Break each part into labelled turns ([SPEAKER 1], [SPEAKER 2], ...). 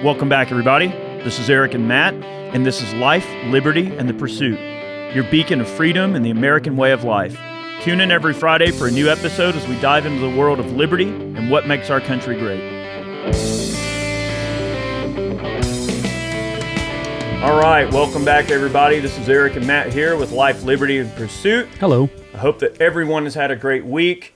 [SPEAKER 1] Welcome back, everybody. This is Eric and Matt, and this is Life, Liberty, and the Pursuit, your beacon of freedom and the American way of life. Tune in every Friday for a new episode as we dive into the world of liberty and what makes our country great. All right, welcome back, everybody. This is Eric and Matt here with Life, Liberty, and Pursuit.
[SPEAKER 2] Hello.
[SPEAKER 1] I hope that everyone has had a great week.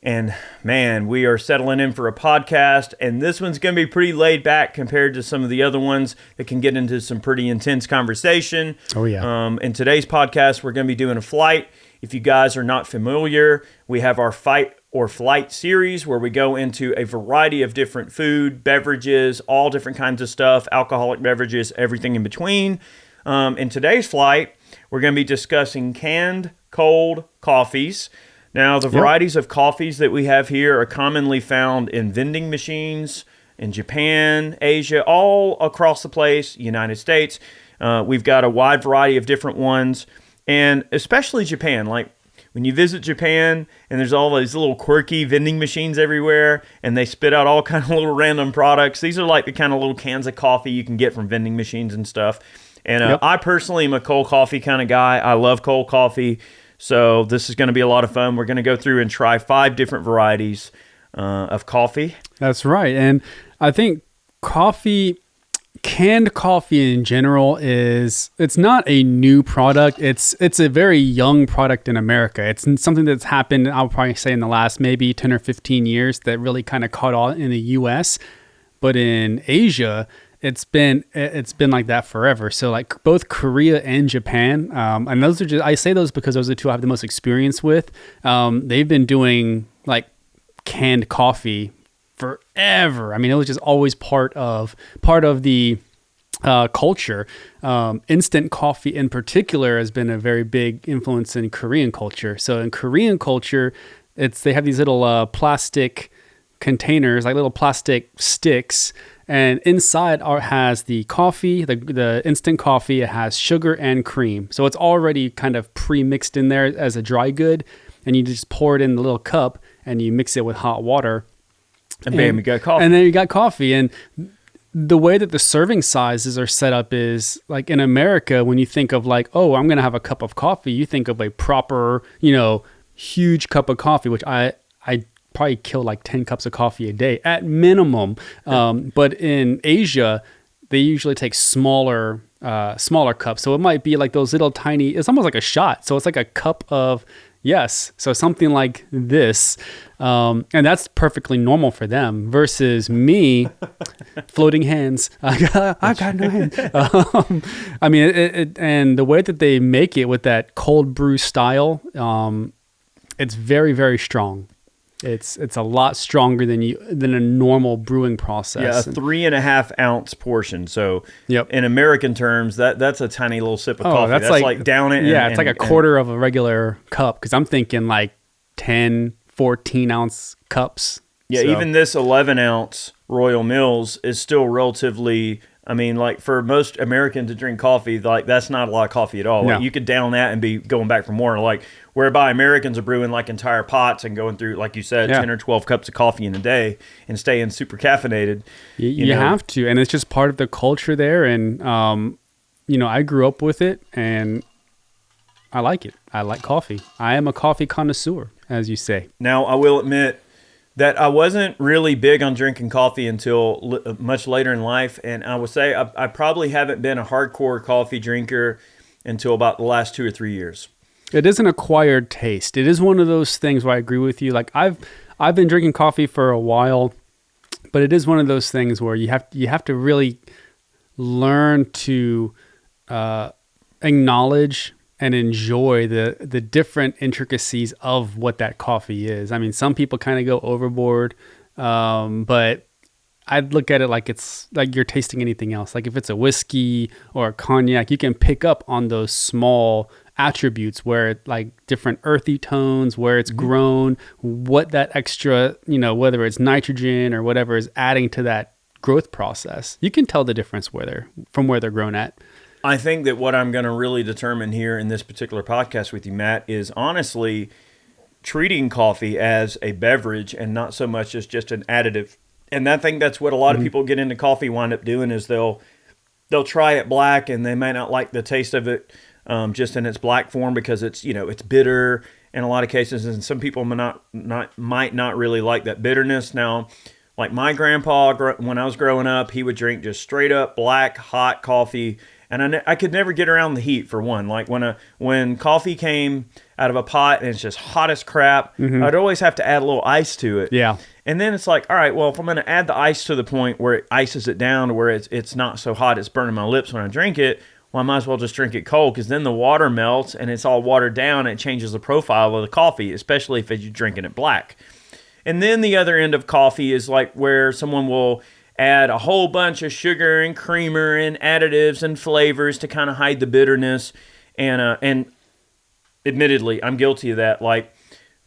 [SPEAKER 1] And man, we are settling in for a podcast, and this one's going to be pretty laid back compared to some of the other ones that can get into some pretty intense conversation.
[SPEAKER 2] Oh, yeah.
[SPEAKER 1] In today's podcast, we're going to be doing a flight. If you guys are not familiar, we have our Fight or Flight series where we go into a variety of different food, beverages, all different kinds of stuff, alcoholic beverages, everything in between. In today's flight, we're going to be discussing canned cold coffees. Now, the varieties of coffees that we have here are commonly found in vending machines in Japan, Asia, all across the place, United States. We've got a wide variety of different ones, and especially Japan. Like when you visit Japan and there's all these little quirky vending machines everywhere, and they spit out all kind of little random products. These are like the kind of little cans of coffee you can get from vending machines and stuff. And I personally am a cold coffee kind of guy. I love cold coffee. So this is going to be a lot of fun. We're going to go through and try 5 different varieties of coffee.
[SPEAKER 2] That's right. And I think canned coffee in general it's not a new product. It's a very young product in America. It's something that's happened, I'll probably say, in the last maybe 10 or 15 years that really kind of caught on in the U.S. But in Asia, it's been like that forever. So like both Korea and Japan, and those are just, I say those because those are the two I have the most experience with. They've been doing like canned coffee forever. I mean, it was just always part of the culture. Instant coffee in particular has been a very big influence in Korean culture. So in Korean culture, they have these little plastic containers, like little plastic sticks. And inside has the coffee, the instant coffee. It has sugar and cream. So it's already kind of pre-mixed in there as a dry good. And you just pour it in the little cup and you mix it with hot water.
[SPEAKER 1] And bam, you got coffee.
[SPEAKER 2] And then you got coffee. And the way that the serving sizes are set up is like in America, when you think of like, oh, I'm going to have a cup of coffee, you think of a proper, huge cup of coffee, which I probably kill like 10 cups of coffee a day at minimum. But in Asia, they usually take smaller cups. So it might be like those little tiny, it's almost like a shot. So it's like a cup of, so something like this. And that's perfectly normal for them versus me, floating hands. I got no hands. I mean, and the way that they make it with that cold brew style, it's very, very strong. It's a lot stronger than a normal brewing process.
[SPEAKER 1] Yeah, a 3.5 ounce portion. So in American terms, that's a tiny little sip of coffee. That's like down it.
[SPEAKER 2] It's like a quarter of a regular cup. Because I'm thinking like 10, 14 ounce cups.
[SPEAKER 1] Yeah, so even this 11 ounce Royal Mills is still relatively. I mean, like for most Americans to drink coffee, like that's not a lot of coffee at all. Like you could down that and be going back for more. Like whereby Americans are brewing like entire pots and going through, like you said, 10 or 12 cups of coffee in a day and staying super caffeinated.
[SPEAKER 2] You have to, and it's just part of the culture there. And I grew up with it, and I like it. I like coffee. I am a coffee connoisseur, as you say.
[SPEAKER 1] Now, I will admit that I wasn't really big on drinking coffee until much later in life. And I would say I probably haven't been a hardcore coffee drinker until about the last 2 or 3 years.
[SPEAKER 2] It is an acquired taste. It is one of those things where I agree with you. Like I've been drinking coffee for a while, but it is one of those things where you have to really learn to acknowledge and enjoy the different intricacies of what that coffee is. I mean, some people kind of go overboard, but I'd look at it like it's like you're tasting anything else. Like if it's a whiskey or a cognac, you can pick up on those small attributes where like different earthy tones, where it's grown, what that extra, whether it's nitrogen or whatever is adding to that growth process. You can tell the difference from where they're grown at.
[SPEAKER 1] I think that what I'm going to really determine here in this particular podcast with you, Matt, is honestly treating coffee as a beverage and not so much as just an additive And I think that's what a lot of people get into coffee wind up doing is they'll try it black and they may not like the taste of it just in its black form because it's, it's bitter in a lot of cases. And some people might not really like that bitterness. Now, like my grandpa, when I was growing up, he would drink just straight up black, hot coffee. And I could never get around the heat, for one. Like when coffee came out of a pot and it's just hot as crap, I'd always have to add a little ice to it.
[SPEAKER 2] Yeah.
[SPEAKER 1] And then it's like, all right, well, if I'm going to add the ice to the point where it ices it down to where it's not so hot it's burning my lips when I drink it, well, I might as well just drink it cold because then the water melts and it's all watered down and it changes the profile of the coffee, especially if you're drinking it black. And then the other end of coffee is like where someone will add a whole bunch of sugar and creamer and additives and flavors to kind of hide the bitterness. And admittedly, I'm guilty of that. Like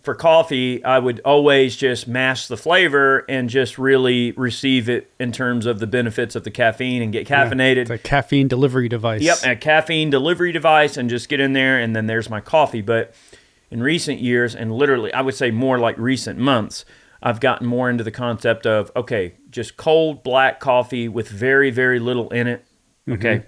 [SPEAKER 1] for coffee, I would always just mask the flavor and just really receive it in terms of the benefits of the caffeine and get caffeinated.
[SPEAKER 2] It's a caffeine delivery device.
[SPEAKER 1] Yep, a caffeine delivery device and just get in there and then there's my coffee. But in recent years, and literally I would say more like recent months, I've gotten more into the concept of, okay, just cold black coffee with very, very little in it. Okay.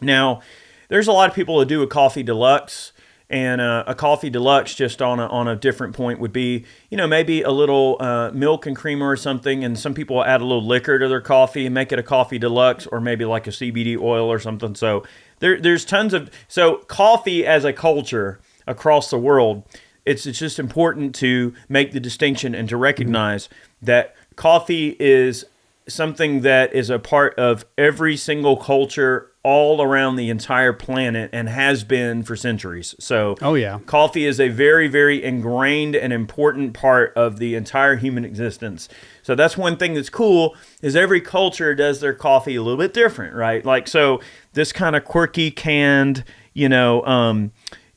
[SPEAKER 1] Now, there's a lot of people that do a coffee deluxe, and a coffee deluxe just on a different point would be, maybe a little milk and creamer or something, and some people add a little liquor to their coffee and make it a coffee deluxe, or maybe like a CBD oil or something. So there's tons of, so coffee as a culture across the world, it's just important to make the distinction and to recognize that coffee is something that is a part of every single culture all around the entire planet and has been for centuries. So coffee is a very, very ingrained and important part of the entire human existence. So that's one thing that's cool is every culture does their coffee a little bit different, right? Like, so this kind of quirky canned,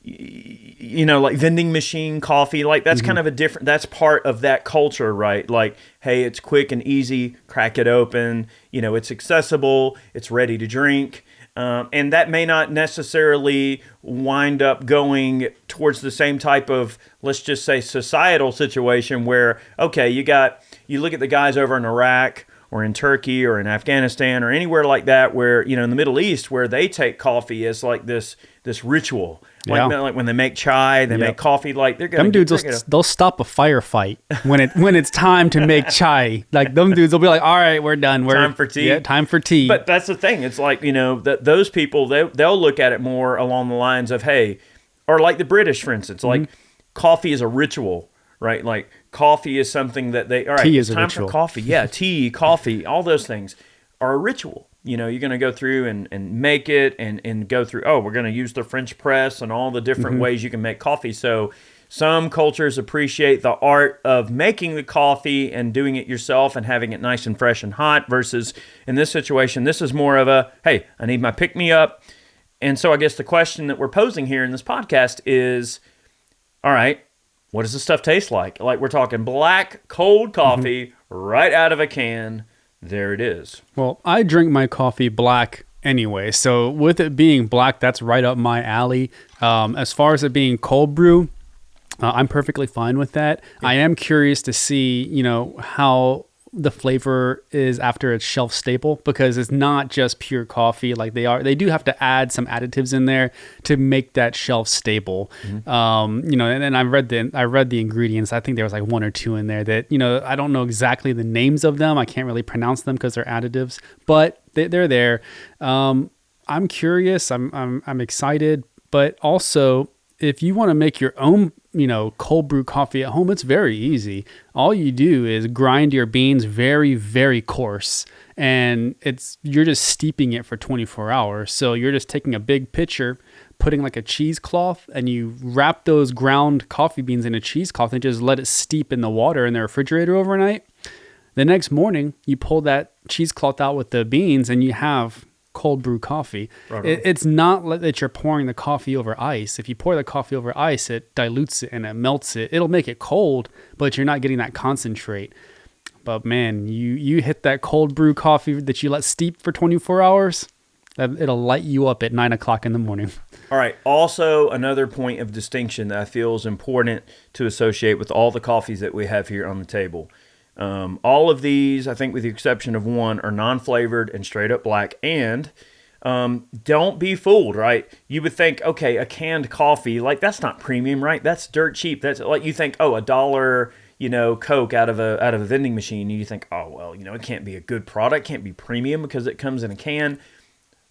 [SPEAKER 1] like vending machine coffee, like that's kind of that's part of that culture, right? Like, hey, it's quick and easy, crack it open, it's accessible, it's ready to drink. And that may not necessarily wind up going towards the same type of, let's just say, societal situation where, okay, you look at the guys over in Iraq or in Turkey or in Afghanistan or anywhere like that where, in the Middle East, where they take coffee as like this ritual. Like when they make chai, they make coffee. Like they're gonna.
[SPEAKER 2] Them dudes, they'll stop a firefight when it's time to make chai. Like them dudes will be like, "All right, we're done.
[SPEAKER 1] Time for tea."
[SPEAKER 2] Yeah, time for tea.
[SPEAKER 1] But that's the thing. It's like that those people they'll look at it more along the lines of, hey, or like the British, for instance, like coffee is a ritual, right? Like coffee is something that they. All right,
[SPEAKER 2] tea is
[SPEAKER 1] it's
[SPEAKER 2] a
[SPEAKER 1] time
[SPEAKER 2] ritual.
[SPEAKER 1] for coffee. Yeah, tea, coffee, all those things are a ritual. You're going to go through and make it and go through, we're going to use the French press and all the different ways you can make coffee. So some cultures appreciate the art of making the coffee and doing it yourself and having it nice and fresh and hot versus in this situation, this is more of a, hey, I need my pick-me-up. And so I guess the question that we're posing here in this podcast is, all right, what does this stuff taste like? Like we're talking black, cold coffee right out of a can. There it is.
[SPEAKER 2] Well, I drink my coffee black anyway. So with it being black, that's right up my alley. As far as it being cold brew, I'm perfectly fine with that. Yeah. I am curious to see, how the flavor is after it's shelf stable because it's not just pure coffee like they do have to add some additives in there to make that shelf stable. And I read the ingredients. I think there was like one or two in there that I don't know exactly the names of them. I can't really pronounce them because they're additives, but they're there. I'm curious. I'm excited, but also if you want to make your own cold brew coffee at home, it's very easy. All you do is grind your beans very, very coarse, and you're just steeping it for 24 hours. So you're just taking a big pitcher, putting like a cheesecloth, and you wrap those ground coffee beans in a cheesecloth and just let it steep in the water in the refrigerator overnight. The next morning, you pull that cheesecloth out with the beans, and you have cold brew coffee. Right. It's not that you're pouring the coffee over ice. If you pour the coffee over ice, it dilutes it and it melts it. It'll make it cold, but you're not getting that concentrate. But man, you hit that cold brew coffee that you let steep for 24 hours, it'll light you up at 9 o'clock in the morning.
[SPEAKER 1] All right. Also, another point of distinction that I feel is important to associate with all the coffees that we have here on the table. All of these, I think with the exception of one, are non-flavored and straight up black. And don't be fooled, right? You would think, okay, a canned coffee, like that's not premium, right? That's dirt cheap. That's like you think, oh, $1, Coke out of a vending machine. And you think, oh, well, it can't be a good product, can't be premium because it comes in a can.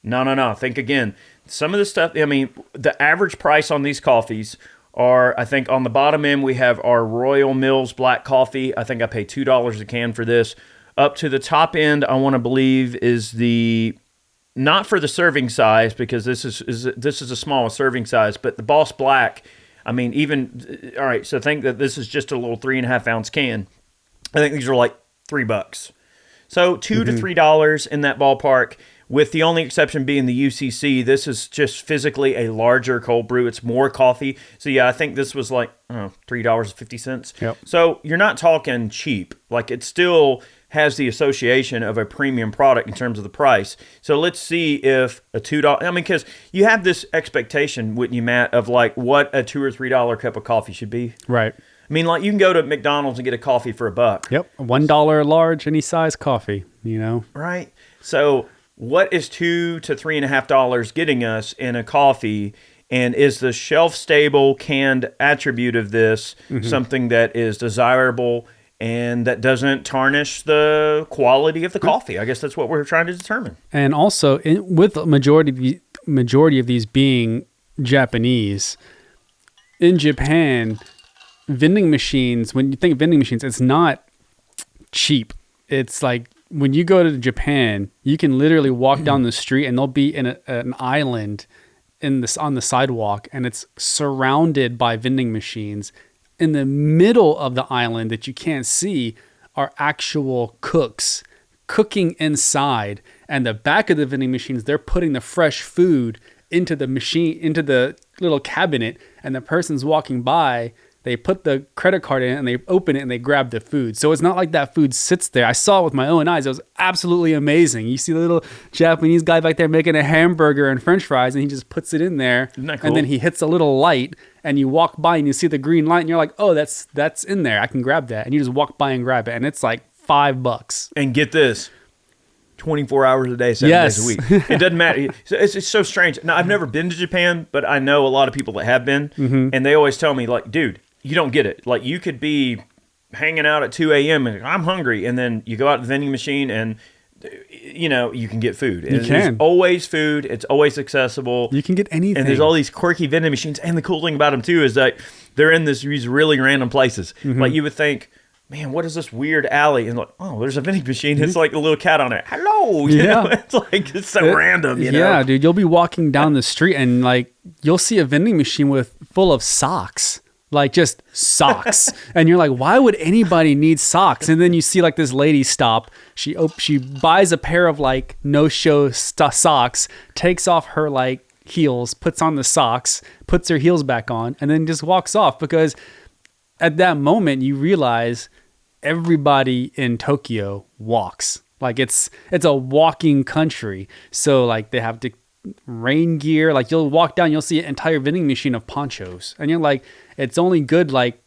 [SPEAKER 1] No. Think again. Some of the stuff, the average price on these coffees are, I think on the bottom end, we have our Royal Mills black coffee. I think I pay $2 a can for this. Up to the top end, I want to believe is not for the serving size, because this is a small serving size, but the Boss Black, all right, so think that this is just a little 3.5 ounce can. I think these are like $3. So $2 to $3 in that ballpark, with the only exception being the UCC. This is just physically a larger cold brew. It's more coffee. So yeah, I think this was like $3.50.
[SPEAKER 2] Yep.
[SPEAKER 1] So you're not talking cheap. Like it still has the association of a premium product in terms of the price. So let's see if a $2, because you have this expectation, wouldn't you, Matt, of like what a $2 or $3 cup of coffee should be.
[SPEAKER 2] Right.
[SPEAKER 1] Like you can go to McDonald's and get a coffee for $1.
[SPEAKER 2] Yep. $1 large, any size coffee,
[SPEAKER 1] Right. So what is $2 to $3.50 getting us in a coffee? And is the shelf-stable canned attribute of this something that is desirable and that doesn't tarnish the quality of the coffee? I guess that's what we're trying to determine. And
[SPEAKER 2] also, with the majority of these being Japanese, in Japan, vending machines, when you think vending machines, it's not cheap. It's like when you go to Japan, you can literally walk down the street and they'll be in an island on the sidewalk, and it's surrounded by vending machines. In the middle of the island that you can't see are actual cooks cooking inside, and the back of the vending machines, they're putting the fresh food into the machine, into the little cabinet, and the person's walking by, they put the credit card in and they open it and they grab the food. So it's not like that food sits there. I saw it with my own eyes. It was absolutely amazing. You see the little Japanese guy back there making a hamburger and french fries, and he just puts it in there.
[SPEAKER 1] Isn't that cool?
[SPEAKER 2] And then he hits a little light, and you walk by and you see the green light, and you're like, oh, that's in there. I can grab that. And you just walk by and grab it. And it's like $5.
[SPEAKER 1] And get this, 24 hours a day, 7 days a week. It doesn't matter. It's so strange. Now, I've never been to Japan, but I know a lot of people that have been, and they always tell me, like, dude, you don't get it. Like, you could be hanging out at 2 a.m. and I'm hungry, and then you go out to the vending machine and, you can get food.
[SPEAKER 2] You can.
[SPEAKER 1] There's always food. It's always accessible.
[SPEAKER 2] You can get anything.
[SPEAKER 1] And there's all these quirky vending machines. And the cool thing about them, too, is that they're in these really random places. Like, you would think, man, what is this weird alley? And like, oh, there's a vending machine. It's like a little cat on it. Hello. It's so random,
[SPEAKER 2] Yeah, dude. You'll be walking down the street and like you'll see a vending machine full of socks. Like just socks. And you're like, why would anybody need socks? And then you see like this lady stop. She buys a pair of like no-show socks, takes off her like heels, puts on the socks, puts her heels back on, and then just walks off, because at that moment you realize everybody in Tokyo walks. Like it's a walking country. So like they have rain gear. Like you'll walk down, you'll see an entire vending machine of ponchos, and you're like, it's only good like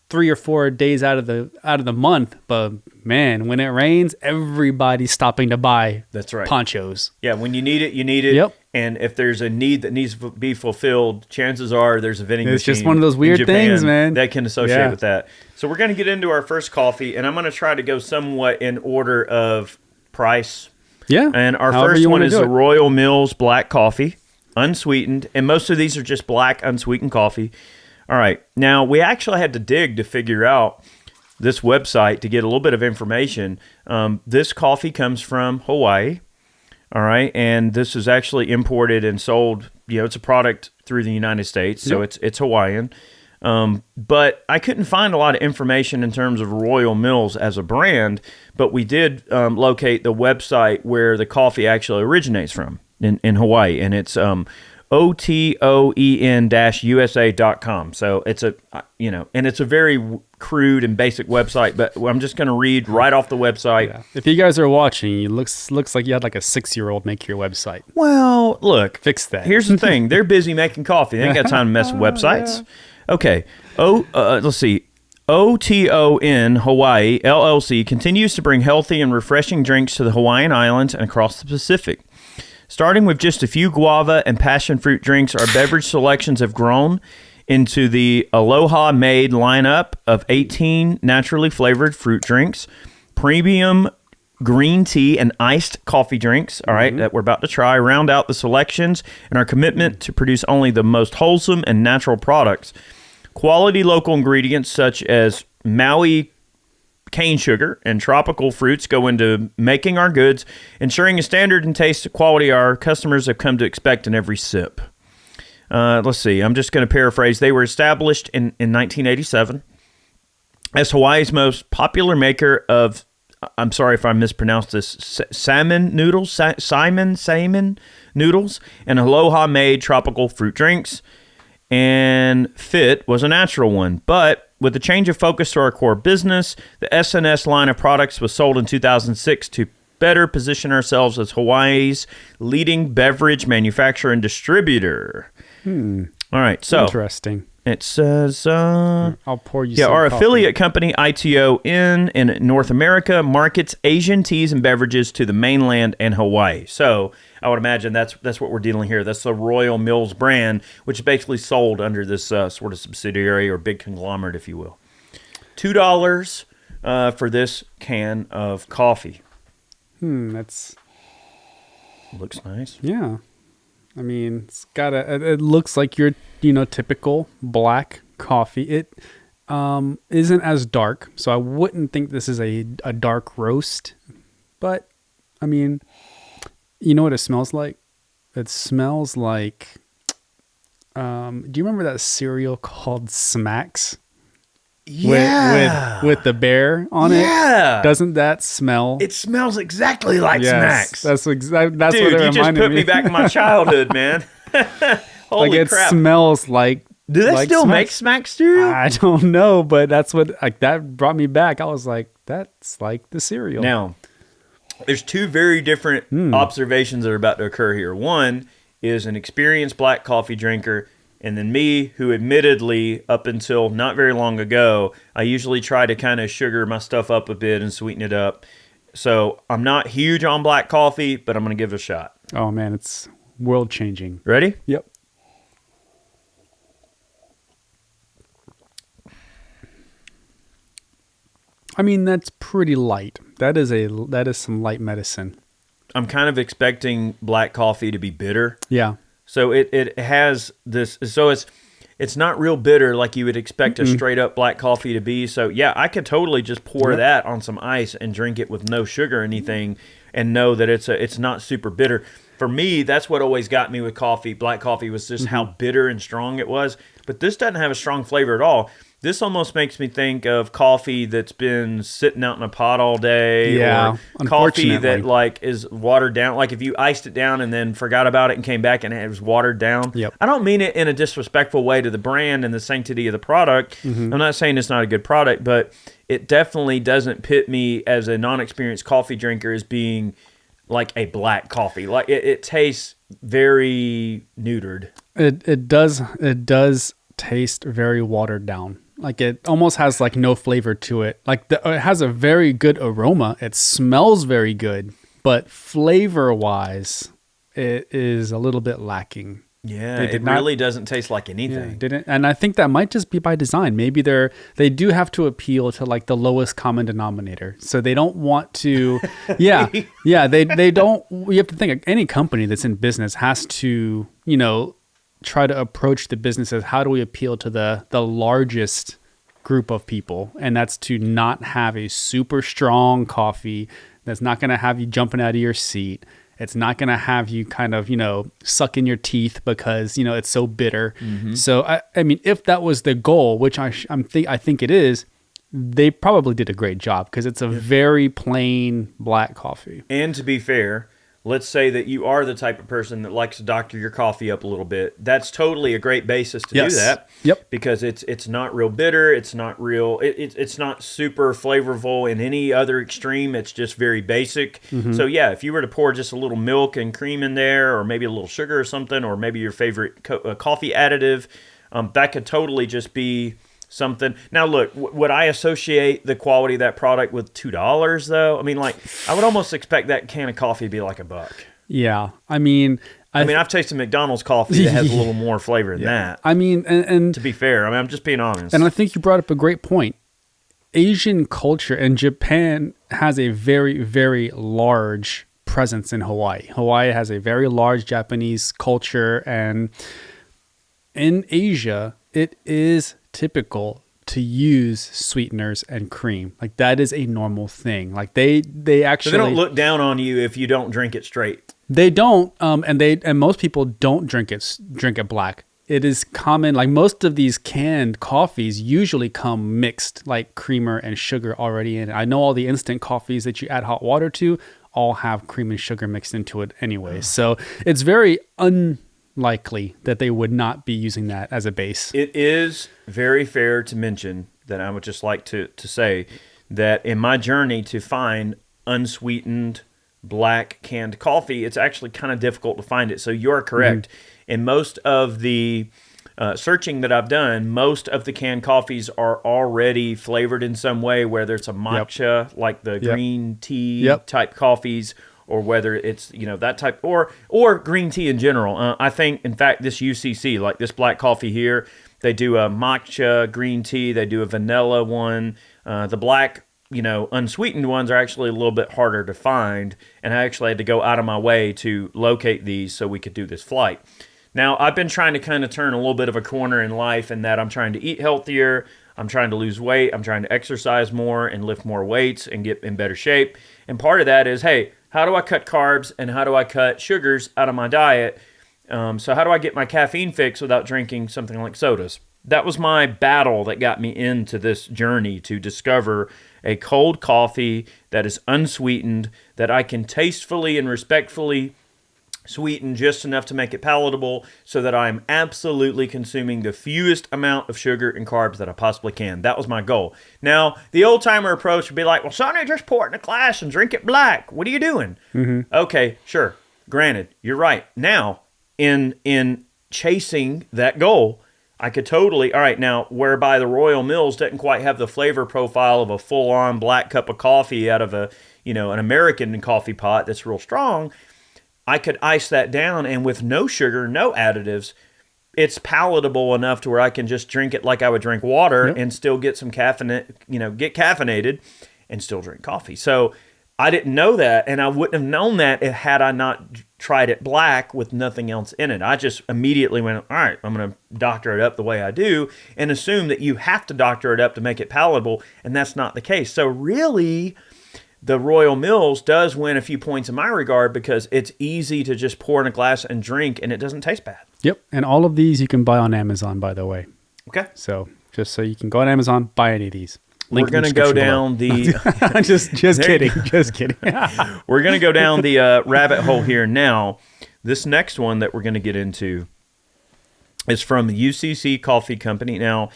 [SPEAKER 2] 3 or 4 days out of the month, but man, when it rains, everybody's stopping to buy ponchos.
[SPEAKER 1] Yeah, when you need it, you need it.
[SPEAKER 2] Yep.
[SPEAKER 1] And if there's a need that needs to be fulfilled, chances are there's a vending machine.
[SPEAKER 2] It's just one of those weird things, man,
[SPEAKER 1] that can associate with that. So we're going to get into our first coffee, and I'm going to try to go somewhat in order of price.
[SPEAKER 2] Yeah.
[SPEAKER 1] And our first one is the Royal Mills black coffee, unsweetened, and most of these are just black unsweetened coffee. All right. Now, we actually had to dig to figure out this website to get a little bit of information. This coffee comes from Hawaii. All right. And this is actually imported and sold. It's a product through the United States. So it's Hawaiian. But I couldn't find a lot of information in terms of Royal Mills as a brand. But we did locate the website where the coffee actually originates from in Hawaii. And it's OTOEN-USA.com. So it's and it's a very crude and basic website, but I'm just going to read right off the website. Yeah.
[SPEAKER 2] If you guys are watching, it looks like you had like a 6-year-old make your website.
[SPEAKER 1] Well, look,
[SPEAKER 2] fix that.
[SPEAKER 1] Here's the thing. They're busy making coffee. They ain't got time to mess with websites. Yeah. Okay. Let's see. OTON Hawaii LLC continues to bring healthy and refreshing drinks to the Hawaiian Islands and across the Pacific. Starting with just a few guava and passion fruit drinks, our beverage selections have grown into the Aloha Made lineup of 18 naturally flavored fruit drinks, premium green tea and iced coffee drinks, all right, that we're about to try, round out the selections and our commitment to produce only the most wholesome and natural products. Quality local ingredients such as Maui cane sugar and tropical fruits go into making our goods, ensuring a standard and taste quality our customers have come to expect in every sip. Let's see. I'm just going to paraphrase. They were established in 1987 as Hawaii's most popular maker of, I'm sorry if I mispronounced this, salmon noodles, salmon noodles, and Aloha-made tropical fruit drinks. And fit was a natural one. But with the change of focus to our core business, the SNS line of products was sold in 2006 to better position ourselves as Hawaii's leading beverage manufacturer and distributor. All right, so
[SPEAKER 2] interesting.
[SPEAKER 1] It says,
[SPEAKER 2] I'll pour you some
[SPEAKER 1] our
[SPEAKER 2] coffee.
[SPEAKER 1] affiliate company, ITON, in North America, markets Asian teas and beverages to the mainland and Hawaii. So I would imagine that's what we're dealing here. That's the Royal Mills brand, which is basically sold under this sort of subsidiary or big conglomerate, if you will. $2 for this can of coffee.
[SPEAKER 2] That's...
[SPEAKER 1] Looks nice.
[SPEAKER 2] Yeah. I mean, it's got it looks like your, typical black coffee. It isn't as dark, so I wouldn't think this is a dark roast. But, I mean, you know what it smells like? It smells like, do you remember that cereal called Smacks?
[SPEAKER 1] Yeah.
[SPEAKER 2] With the bear on it?
[SPEAKER 1] Yeah.
[SPEAKER 2] Doesn't that smell?
[SPEAKER 1] It smells exactly like Smacks.
[SPEAKER 2] That's
[SPEAKER 1] Dude,
[SPEAKER 2] what it reminded me.
[SPEAKER 1] you just put me back in my childhood, man. Holy
[SPEAKER 2] like it
[SPEAKER 1] crap.
[SPEAKER 2] smells like...
[SPEAKER 1] Do they
[SPEAKER 2] like
[SPEAKER 1] still
[SPEAKER 2] Smacks.
[SPEAKER 1] make Smacks cereal?
[SPEAKER 2] I don't know, but that's what... Like, that brought me back. I was like, that's like the cereal.
[SPEAKER 1] Now, there's two very different observations that are about to occur here. One is an experienced black coffee drinker, and then me, who admittedly, up until not very long ago, I usually try to kind of sugar my stuff up a bit and sweeten it up. So I'm not huge on black coffee, but I'm going to give it a shot.
[SPEAKER 2] Oh, man, it's world-changing.
[SPEAKER 1] Ready?
[SPEAKER 2] Yep. I mean, that's pretty light. That is some light medicine.
[SPEAKER 1] I'm kind of expecting black coffee to be bitter.
[SPEAKER 2] Yeah.
[SPEAKER 1] So it has this, so it's not real bitter like you would expect a straight up black coffee to be. So yeah, I could totally just pour that on some ice and drink it with no sugar or anything and know that it's not super bitter. For me, that's what always got me with coffee. Black coffee was just how bitter and strong it was. But this doesn't have a strong flavor at all. This almost makes me think of coffee that's been sitting out in a pot all day, or coffee that like is watered down. Like if you iced it down and then forgot about it and came back and it was watered down.
[SPEAKER 2] Yep.
[SPEAKER 1] I don't mean it in a disrespectful way to the brand and the sanctity of the product. I'm not saying it's not a good product, but it definitely doesn't pit me as a non-experienced coffee drinker as being like a black coffee. Like it tastes very neutered.
[SPEAKER 2] It does taste very watered down. Like it almost has like no flavor to it. Like it has a very good aroma. It smells very good, but flavor wise, it is a little bit lacking.
[SPEAKER 1] Yeah, it really doesn't taste like anything.
[SPEAKER 2] Yeah, didn't, and I think that might just be by design. Maybe they do have to appeal to like the lowest common denominator, so they don't want to. They don't. You have to think any company that's in business has to, try to approach the business as how do we appeal to the largest group of people, and that's to not have a super strong coffee that's not going to have you jumping out of your seat. It's not going to have you kind of, suck in your teeth because, it's so bitter. So, I mean, if that was the goal, which I think it is, they probably did a great job because it's a very plain black coffee.
[SPEAKER 1] And to be fair, let's say that you are the type of person that likes to doctor your coffee up a little bit. That's totally a great basis to do that.
[SPEAKER 2] Yep.
[SPEAKER 1] Because it's not real bitter. It's not real. It's not super flavorful in any other extreme. It's just very basic. So yeah, if you were to pour just a little milk and cream in there, or maybe a little sugar or something, or maybe your favorite coffee additive, that could totally just be something. Now, look, would I associate the quality of that product with $2 though? I mean, like, I would almost expect that can of coffee to be like $1.
[SPEAKER 2] Yeah. I mean,
[SPEAKER 1] I've tasted McDonald's coffee that has a little more flavor than that.
[SPEAKER 2] I mean, and
[SPEAKER 1] to be fair, I mean, I'm just being honest.
[SPEAKER 2] And I think you brought up a great point. Asian culture and Japan has a very, very large presence in Hawaii. Hawaii has a very large Japanese culture, and in Asia, it is typical to use sweeteners and cream. Like that is a normal thing. Like they actually,
[SPEAKER 1] so they don't look down on you if you don't drink it straight.
[SPEAKER 2] They don't, and most people don't drink it black. It is common, like most of these canned coffees usually come mixed, like creamer and sugar already in it. I know all the instant coffees that you add hot water to all have cream and sugar mixed into it anyway. So it's very unlikely that they would not be using that as a base.
[SPEAKER 1] It is very fair to mention that I would just like to say that in my journey to find unsweetened black canned coffee, it's actually kind of difficult to find it. So you're correct. Mm-hmm. In most of the searching that I've done, most of the canned coffees are already flavored in some way, whether it's a matcha, like the green tea type coffees, or whether it's, that type, or green tea in general. I think, in fact, this UCC, like this black coffee here, they do a matcha green tea, they do a vanilla one. The black, unsweetened ones are actually a little bit harder to find, and I actually had to go out of my way to locate these so we could do this flight. Now, I've been trying to kind of turn a little bit of a corner in life in that I'm trying to eat healthier, I'm trying to lose weight, I'm trying to exercise more and lift more weights and get in better shape. And part of that is, hey, how do I cut carbs and how do I cut sugars out of my diet? So how do I get my caffeine fix without drinking something like sodas? That was my battle that got me into this journey to discover a cold coffee that is unsweetened, that I can tastefully and respectfully sweeten just enough to make it palatable so that I'm absolutely consuming the fewest amount of sugar and carbs that I possibly can. That was my goal. Now, the old-timer approach would be like, well, Sonny, just pour it in a glass and drink it black. What are you doing? Mm-hmm. Okay, sure. Granted, you're right. Now, in chasing that goal, I could totally, all right, now, whereby the Royal Mills doesn't quite have the flavor profile of a full-on black cup of coffee out of an American coffee pot that's real strong, I could ice that down, and with no sugar, no additives, it's palatable enough to where I can just drink it like I would drink water and still get some caffeine, get caffeinated and still drink coffee. So I didn't know that, and I wouldn't have known that had I not tried it black with nothing else in it. I just immediately went, all right, I'm going to doctor it up the way I do and assume that you have to doctor it up to make it palatable, and that's not the case. So really, the Royal Mills does win a few points in my regard because it's easy to just pour in a glass and drink, and it doesn't taste bad.
[SPEAKER 2] Yep, and all of these you can buy on Amazon, by the way.
[SPEAKER 1] Okay.
[SPEAKER 2] So just so you can go on Amazon, buy any of these.
[SPEAKER 1] Link We're going to go down the...
[SPEAKER 2] just kidding, just kidding.
[SPEAKER 1] We're going to go down the rabbit hole here now. This next one that we're going to get into is from UCC Coffee Company. Now,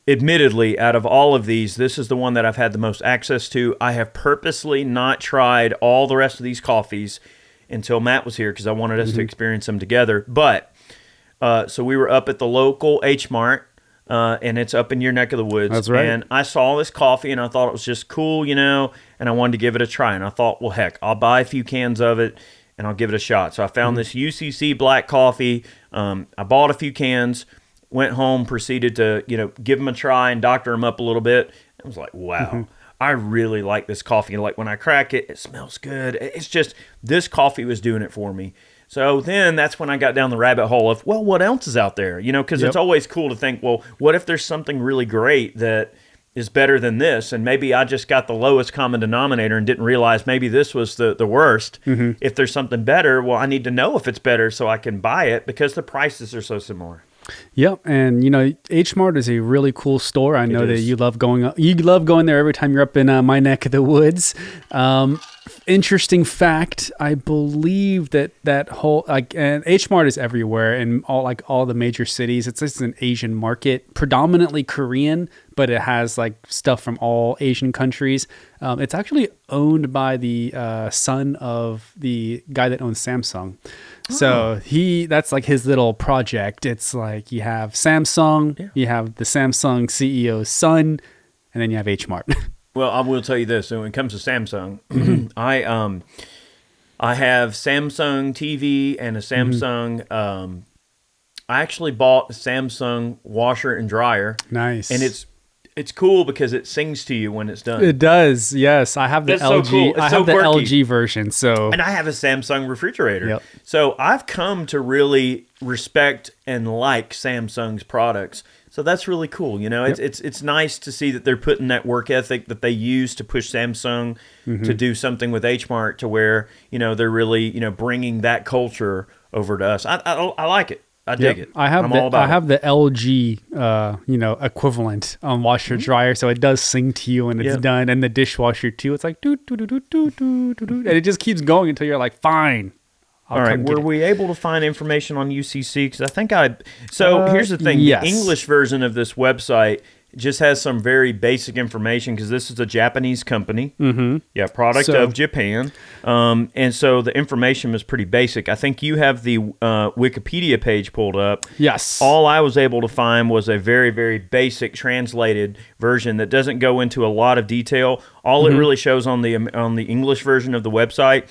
[SPEAKER 1] admittedly, out of all of these, this is the one that I've had the most access to. I have purposely not tried all the rest of these coffees until Matt was here because I wanted us to experience them together. But, so we were up at the local H Mart, and it's up in your neck of the woods.
[SPEAKER 2] That's right.
[SPEAKER 1] And I saw this coffee, and I thought it was just cool, and I wanted to give it a try. And I thought, well, heck, I'll buy a few cans of it, and I'll give it a shot. So I found this UCC black coffee. I bought a few cans, went home, proceeded to, give them a try and doctor them up a little bit. I was like, wow, I really like this coffee. Like when I crack it, it smells good. It's just, this coffee was doing it for me. So then that's when I got down the rabbit hole of, well, what else is out there? Because it's always cool to think, well, what if there's something really great that is better than this? And maybe I just got the lowest common denominator and didn't realize maybe this was the worst. If there's something better, well, I need to know if it's better so I can buy it because the prices are so similar.
[SPEAKER 2] Yep, and H Mart is a really cool store. I know that you love going there every time you're up in my neck of the woods. Interesting fact, I believe that whole and H Mart is everywhere in all the major cities. It's just an Asian market, predominantly Korean, but it has stuff from all Asian countries. It's actually owned by the son of the guy that owns Samsung. So that's like his little project. It's like you have Samsung, you have the Samsung CEO's son, and then you have H Mart.
[SPEAKER 1] Well, I will tell you this. So when it comes to Samsung, I have Samsung TV and a Samsung. I actually bought a Samsung washer and dryer.
[SPEAKER 2] Nice.
[SPEAKER 1] And it's cool because it sings to you when it's done.
[SPEAKER 2] It does. Yes, I have the
[SPEAKER 1] That's
[SPEAKER 2] LG.
[SPEAKER 1] so cool. It's
[SPEAKER 2] I
[SPEAKER 1] so
[SPEAKER 2] have the
[SPEAKER 1] quirky.
[SPEAKER 2] LG version. So
[SPEAKER 1] And I have a Samsung refrigerator.
[SPEAKER 2] Yep.
[SPEAKER 1] So I've come to really respect and like Samsung's products. So that's really cool. You know, it's nice to see that they're putting that work ethic that they use to push Samsung to do something with H Mart to where, you know, they're really, you know, bringing that culture over to us. I like it. I dig it.
[SPEAKER 2] I have
[SPEAKER 1] I'm all about
[SPEAKER 2] the LG, equivalent washer dryer, so it does sing to you when it's done, and the dishwasher too. It's like doo doo doo doo doo doo doo, and it just keeps going until you're like, fine.
[SPEAKER 1] All right, were we able to find information on UCC? Because I think here's the thing.
[SPEAKER 2] Yes.
[SPEAKER 1] The English version of this website just has some very basic information because this is a Japanese company. Mm-hmm. Yeah, product of Japan. And so the information was pretty basic. I think you have the Wikipedia page pulled up.
[SPEAKER 2] Yes.
[SPEAKER 1] All I was able to find was a very, very basic translated version that doesn't go into a lot of detail. All it really shows on the English version of the website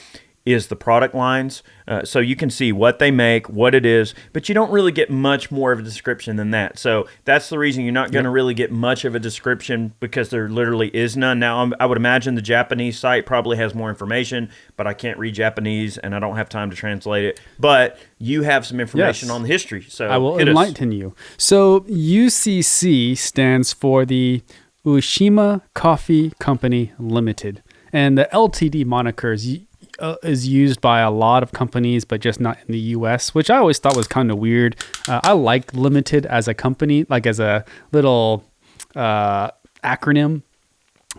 [SPEAKER 1] is the product lines. So you can see what they make, what it is, but you don't really get much more of a description than that. So that's the reason you're not going to really get much of a description because there literally is none. Now, I would imagine the Japanese site probably has more information, but I can't read Japanese and I don't have time to translate it. But you have some information on the history. So
[SPEAKER 2] I will enlighten you. So UCC stands for the Ushima Coffee Company Limited. And the LTD moniker is used by a lot of companies, but just not in the U.S., which I always thought was kind of weird. I like limited as a company, like as a little acronym.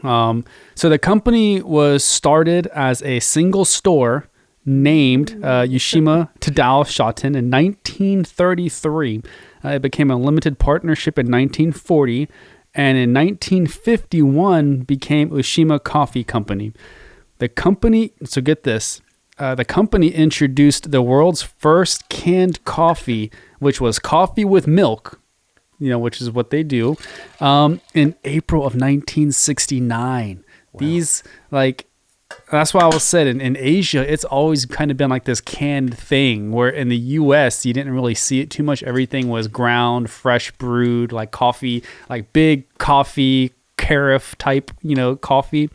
[SPEAKER 2] So the company was started as a single store named Ushima Tadao Shoten in 1933. It became a limited partnership in 1940, and in 1951 became Ushima Coffee Company. The company, so get this, the company introduced the world's first canned coffee, which was coffee with milk, which is what they do, in April of 1969. Wow. These, that's why I was said in Asia, it's always kind of been like this canned thing, where in the U.S., you didn't really see it too much. Everything was ground, fresh brewed, like coffee, like big coffee, carafe type, coffee.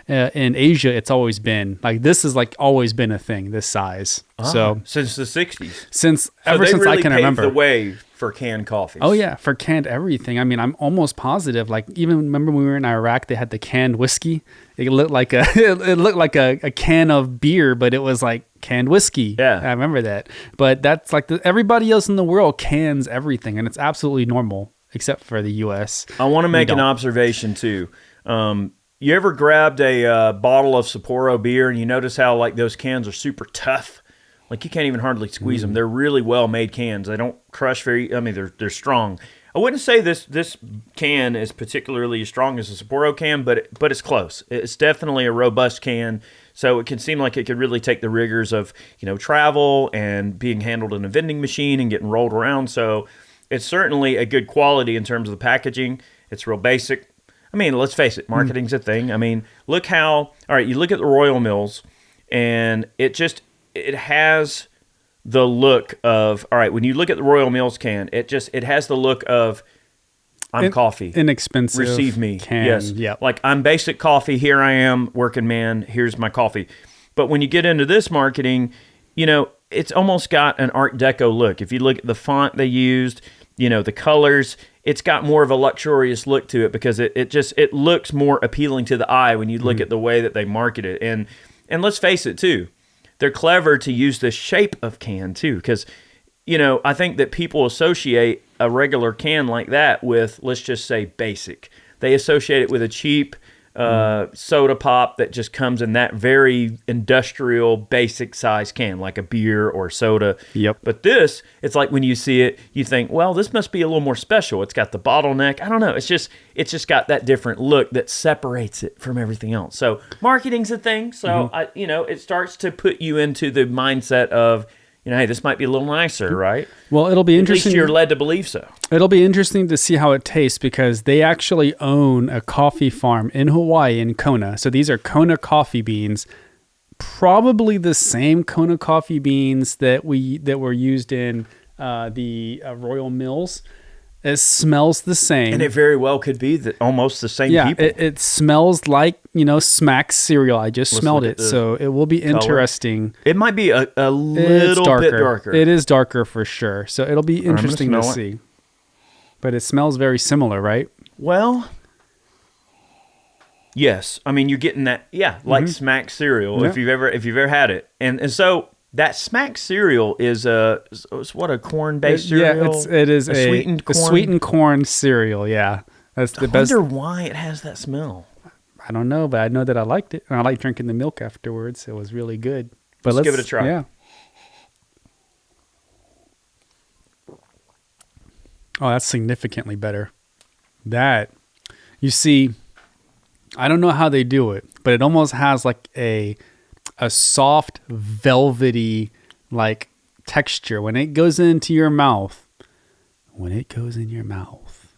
[SPEAKER 2] In Asia, it's always been this is always been a thing this size. So
[SPEAKER 1] since the 60s,
[SPEAKER 2] ever since I can remember,
[SPEAKER 1] the way for canned coffees.
[SPEAKER 2] Oh yeah, for canned everything. I mean, I'm almost positive. Even remember when we were in Iraq, they had the canned whiskey. It looked like a can of beer, but it was like canned whiskey.
[SPEAKER 1] Yeah,
[SPEAKER 2] I remember that. But that's everybody else in the world cans everything, and it's absolutely normal except for the U.S.
[SPEAKER 1] I want to make an observation too. You ever grabbed a bottle of Sapporo beer and you notice how those cans are super tough? You can't even hardly squeeze them. They're really well-made cans. They don't crush they're strong. I wouldn't say this can is particularly as strong as a Sapporo can, but it's close. It's definitely a robust can, so it can seem like it could really take the rigors of travel and being handled in a vending machine and getting rolled around. So it's certainly a good quality in terms of the packaging. It's real basic. Let's face it, marketing's a thing. Look how, all right, you look at the Royal Mills, and it has the look of, all right, when you look at the Royal Mills can, it has the look of, I'm coffee.
[SPEAKER 2] Inexpensive.
[SPEAKER 1] Receive me.
[SPEAKER 2] Can.
[SPEAKER 1] Yes.
[SPEAKER 2] Yep.
[SPEAKER 1] I'm basic coffee, here I am, working man, here's my coffee. But when you get into this marketing, it's almost got an Art Deco look. If you look at the font they used, the colors, it's got more of a luxurious look to it because it looks more appealing to the eye when you look at the way that they market it. And let's face it too, they're clever to use the shape of can too, because I think that people associate a regular can like that with, let's just say, basic. They associate it with a cheap soda pop that just comes in that very industrial, basic size can, like a beer or soda.
[SPEAKER 2] Yep.
[SPEAKER 1] But this, it's like when you see it, you think, well, this must be a little more special. It's got the bottleneck. I don't know. It's just got that different look that separates it from everything else. So marketing's a thing. So it starts to put you into the mindset of, hey, this might be a little nicer, right?
[SPEAKER 2] Well, it'll be interesting.
[SPEAKER 1] At least you're led to believe so.
[SPEAKER 2] It'll be interesting to see how it tastes because they actually own a coffee farm in Hawaii in Kona. So these are Kona coffee beans, probably the same Kona coffee beans that were used in the Royal Mills. It smells the same.
[SPEAKER 1] And it very well could be almost the same people.
[SPEAKER 2] It smells like, Smack cereal. I just smelled it. So it will be interesting.
[SPEAKER 1] It might be a little bit darker.
[SPEAKER 2] It is darker for sure. So it'll be interesting to see. But it smells very similar, right?
[SPEAKER 1] Well, yes. I mean, you're getting that, like Smack cereal if you've ever had it. And so that Smack cereal is what, a corn-based cereal?
[SPEAKER 2] Yeah, it is a sweetened corn cereal. Yeah, that's the best.
[SPEAKER 1] I wonder why it has that smell.
[SPEAKER 2] I don't know, but I know that I liked it, and I like drinking the milk afterwards. It was really good. But
[SPEAKER 1] let's give it a try.
[SPEAKER 2] Yeah. Oh, that's significantly better. That, you see, I don't know how they do it, but it almost has like a soft, velvety, like, texture when it goes into your mouth. When it goes in your mouth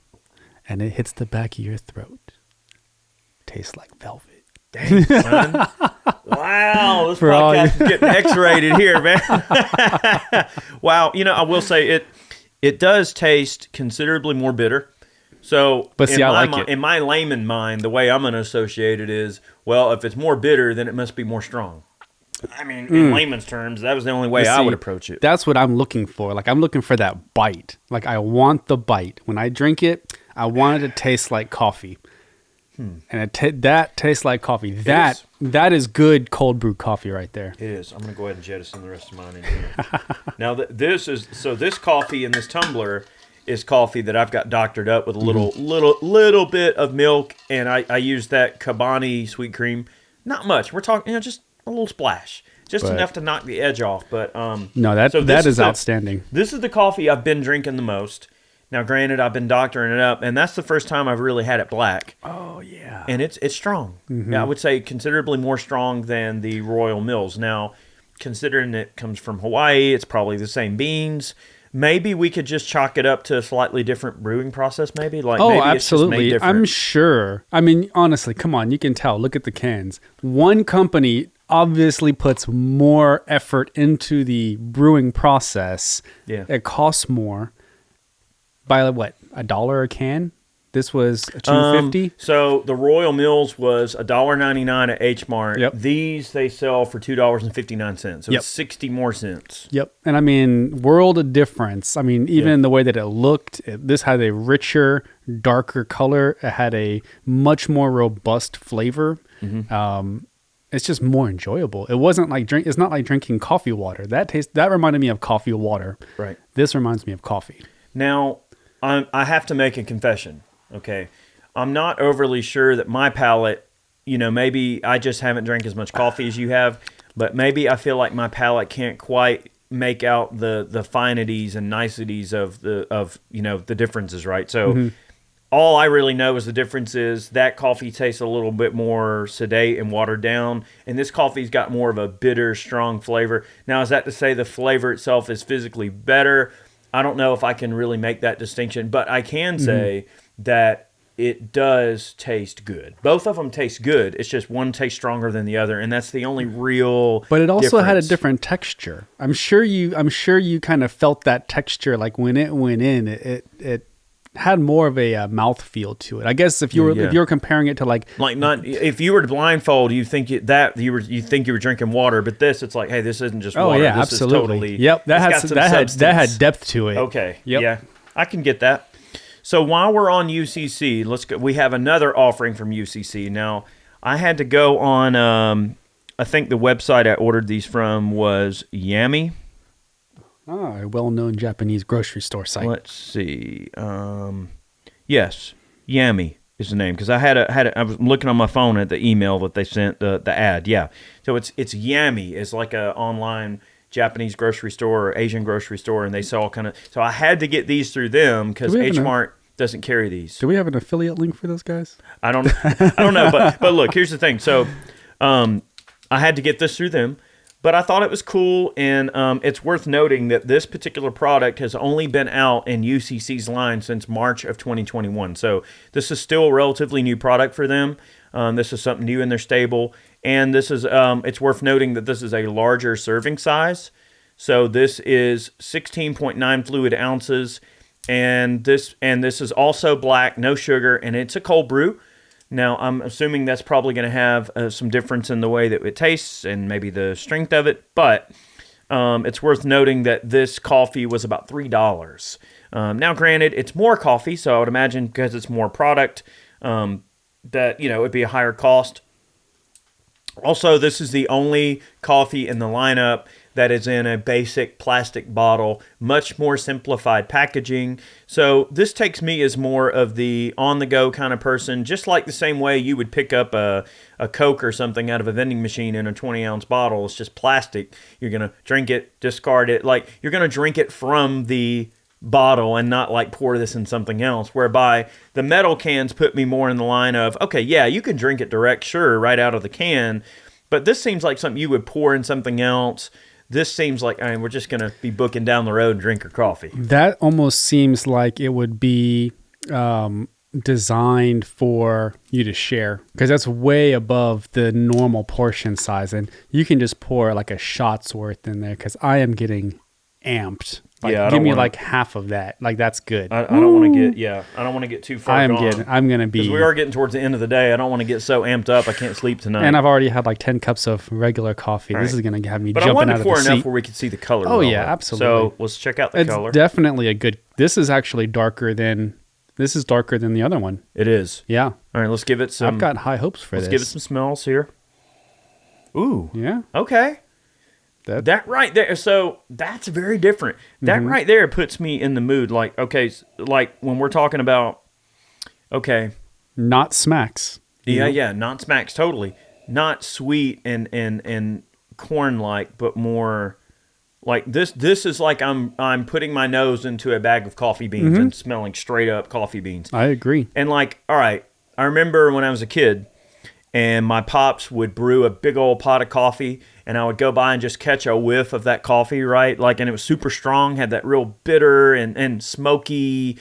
[SPEAKER 2] and it hits the back of your throat, it tastes like velvet.
[SPEAKER 1] Dang, son. Wow, this podcast is getting X-rated here, man. Wow, I will say it does taste considerably more bitter. So,
[SPEAKER 2] but see, I like it.
[SPEAKER 1] In my layman mind, the way I'm going to associate it is, well, if it's more bitter, then it must be more strong. I mean, in layman's terms, that was the only way I would approach it.
[SPEAKER 2] That's what I'm looking for. Like, I'm looking for that bite. Like, I want the bite. When I drink it, I want it to taste like coffee. And that tastes like coffee. That is good cold brew coffee right there.
[SPEAKER 1] It is. I'm going to go ahead and jettison the rest of mine in here. Now, this coffee in this tumbler is coffee that I've got doctored up with a little bit of milk, and I use that Kabani sweet cream. Not much. We're talking, just a little splash, just enough to knock the edge off. But
[SPEAKER 2] no, that is outstanding.
[SPEAKER 1] This is the coffee I've been drinking the most. Now, granted, I've been doctoring it up, and that's the first time I've really had it black.
[SPEAKER 2] Oh yeah,
[SPEAKER 1] and it's strong. Yeah, I would say considerably more strong than the Royal Mills. Now, considering it comes from Hawaii, it's probably the same beans. Maybe we could just chalk it up to a slightly different brewing process, maybe? Maybe
[SPEAKER 2] absolutely.
[SPEAKER 1] It's just made different.
[SPEAKER 2] I'm sure. I mean, honestly, come on. You can tell. Look at the cans. One company obviously puts more effort into the brewing process.
[SPEAKER 1] Yeah.
[SPEAKER 2] It costs more by, what, $1 a can? This was $2.50.
[SPEAKER 1] So the Royal Mills was $1.99 at H Mart.
[SPEAKER 2] Yep.
[SPEAKER 1] These they sell for $2.59. So it's 60 more cents.
[SPEAKER 2] Yep. And I mean, world of difference. I mean, even in the way that it looked, this had a richer, darker color. It had a much more robust flavor. It's just more enjoyable. It wasn't like it's not like drinking coffee water. That reminded me of coffee water.
[SPEAKER 1] Right.
[SPEAKER 2] This reminds me of coffee.
[SPEAKER 1] Now, I have to make a confession. Okay. I'm not overly sure that my palate, maybe I just haven't drank as much coffee as you have, but maybe I feel like my palate can't quite make out the finities and niceties of the differences, right? So all I really know is the difference is that coffee tastes a little bit more sedate and watered down, and this coffee's got more of a bitter, strong flavor. Now, is that to say the flavor itself is physically better? I don't know if I can really make that distinction, but I can say that it does taste good. Both of them taste good. It's just one tastes stronger than the other, and that's the only real
[SPEAKER 2] But it also had a
[SPEAKER 1] difference.
[SPEAKER 2] different texture. I'm sure you kind of felt that texture, like when it went in, it had more of a mouthfeel to it. I guess if you were comparing it to like
[SPEAKER 1] not if you were to blindfold, you think you were drinking water, but this, it's like, hey, this isn't just water.
[SPEAKER 2] Oh yeah,
[SPEAKER 1] this
[SPEAKER 2] absolutely.
[SPEAKER 1] Is
[SPEAKER 2] Yep, that had depth to it.
[SPEAKER 1] Okay.
[SPEAKER 2] Yep.
[SPEAKER 1] Yeah, I can get that. So while we're on UCC, let's go. We have another offering from UCC. Now, I had to go on. I think the website I ordered these from was Yami.
[SPEAKER 2] A well-known Japanese grocery store site.
[SPEAKER 1] Let's see. Yes, Yami is the name, because I was looking on my phone at the email that they sent the ad. Yeah, so it's Yami. It's like a online Japanese grocery store or Asian grocery store, and they sell kind of. So I had to get these through them because H Mart doesn't carry these.
[SPEAKER 2] Do we have an affiliate link for those guys?
[SPEAKER 1] I don't know, but look, here's the thing. So I had to get this through them. But I thought it was cool, and it's worth noting that this particular product has only been out in UCC's line since March of 2021. So this is still a relatively new product for them. This is something new in their stable, and this is it's worth noting that this is a larger serving size. So this is 16.9 fluid ounces, and this is also black, no sugar, and it's a cold brew. Now, I'm assuming that's probably going to have some difference in the way that it tastes and maybe the strength of it, but it's worth noting that this coffee was about $3. Now, granted, it's more coffee, so I would imagine because it's more product that, it would be a higher cost. Also, this is the only coffee in the lineup that is in a basic plastic bottle, much more simplified packaging. So this takes me as more of the on-the-go kind of person, just like the same way you would pick up a Coke or something out of a vending machine in a 20-ounce bottle. It's just plastic. You're going to drink it, discard it. Like, you're going to drink it from the bottle and not like pour this in something else, whereby the metal cans put me more in the line of, okay, yeah, you can drink it direct, sure, right out of the can, but this seems like something you would pour in something else. This seems like, we're just going to be booking down the road and drink our coffee.
[SPEAKER 2] That almost seems like it would be designed for you to share, because that's way above the normal portion size. And you can just pour like a shot's worth in there, because I am getting amped. Like,
[SPEAKER 1] yeah,
[SPEAKER 2] give me like half of that. Like, that's good.
[SPEAKER 1] I don't want to get, I don't want to get too far gone.
[SPEAKER 2] I'm going to be.
[SPEAKER 1] Because we are getting towards the end of the day. I don't want to get so amped up I can't sleep tonight.
[SPEAKER 2] And I've already had like 10 cups of regular coffee. Right. This is going to have me jumping out of the seat.
[SPEAKER 1] But I wanted to pour enough where we could see the color.
[SPEAKER 2] Oh, yeah, absolutely.
[SPEAKER 1] So let's check out the color.
[SPEAKER 2] It's definitely a good, this is actually darker than the other one.
[SPEAKER 1] It is.
[SPEAKER 2] Yeah.
[SPEAKER 1] All right, let's give it some.
[SPEAKER 2] I've got high hopes for this.
[SPEAKER 1] Let's give it some smells here. Ooh.
[SPEAKER 2] Yeah.
[SPEAKER 1] Okay. That right there, so that's very different. That right there puts me in the mood. Like, okay, like when we're talking about, okay.
[SPEAKER 2] Not smacks.
[SPEAKER 1] Yeah, not smacks, totally. Not sweet and corn-like, but more like this is like I'm putting my nose into a bag of coffee beans and smelling straight up coffee beans.
[SPEAKER 2] I agree.
[SPEAKER 1] And like, all right, I remember when I was a kid, and my pops would brew a big old pot of coffee, and I would go by and just catch a whiff of that coffee, right? Like, and it was super strong, had that real bitter and smoky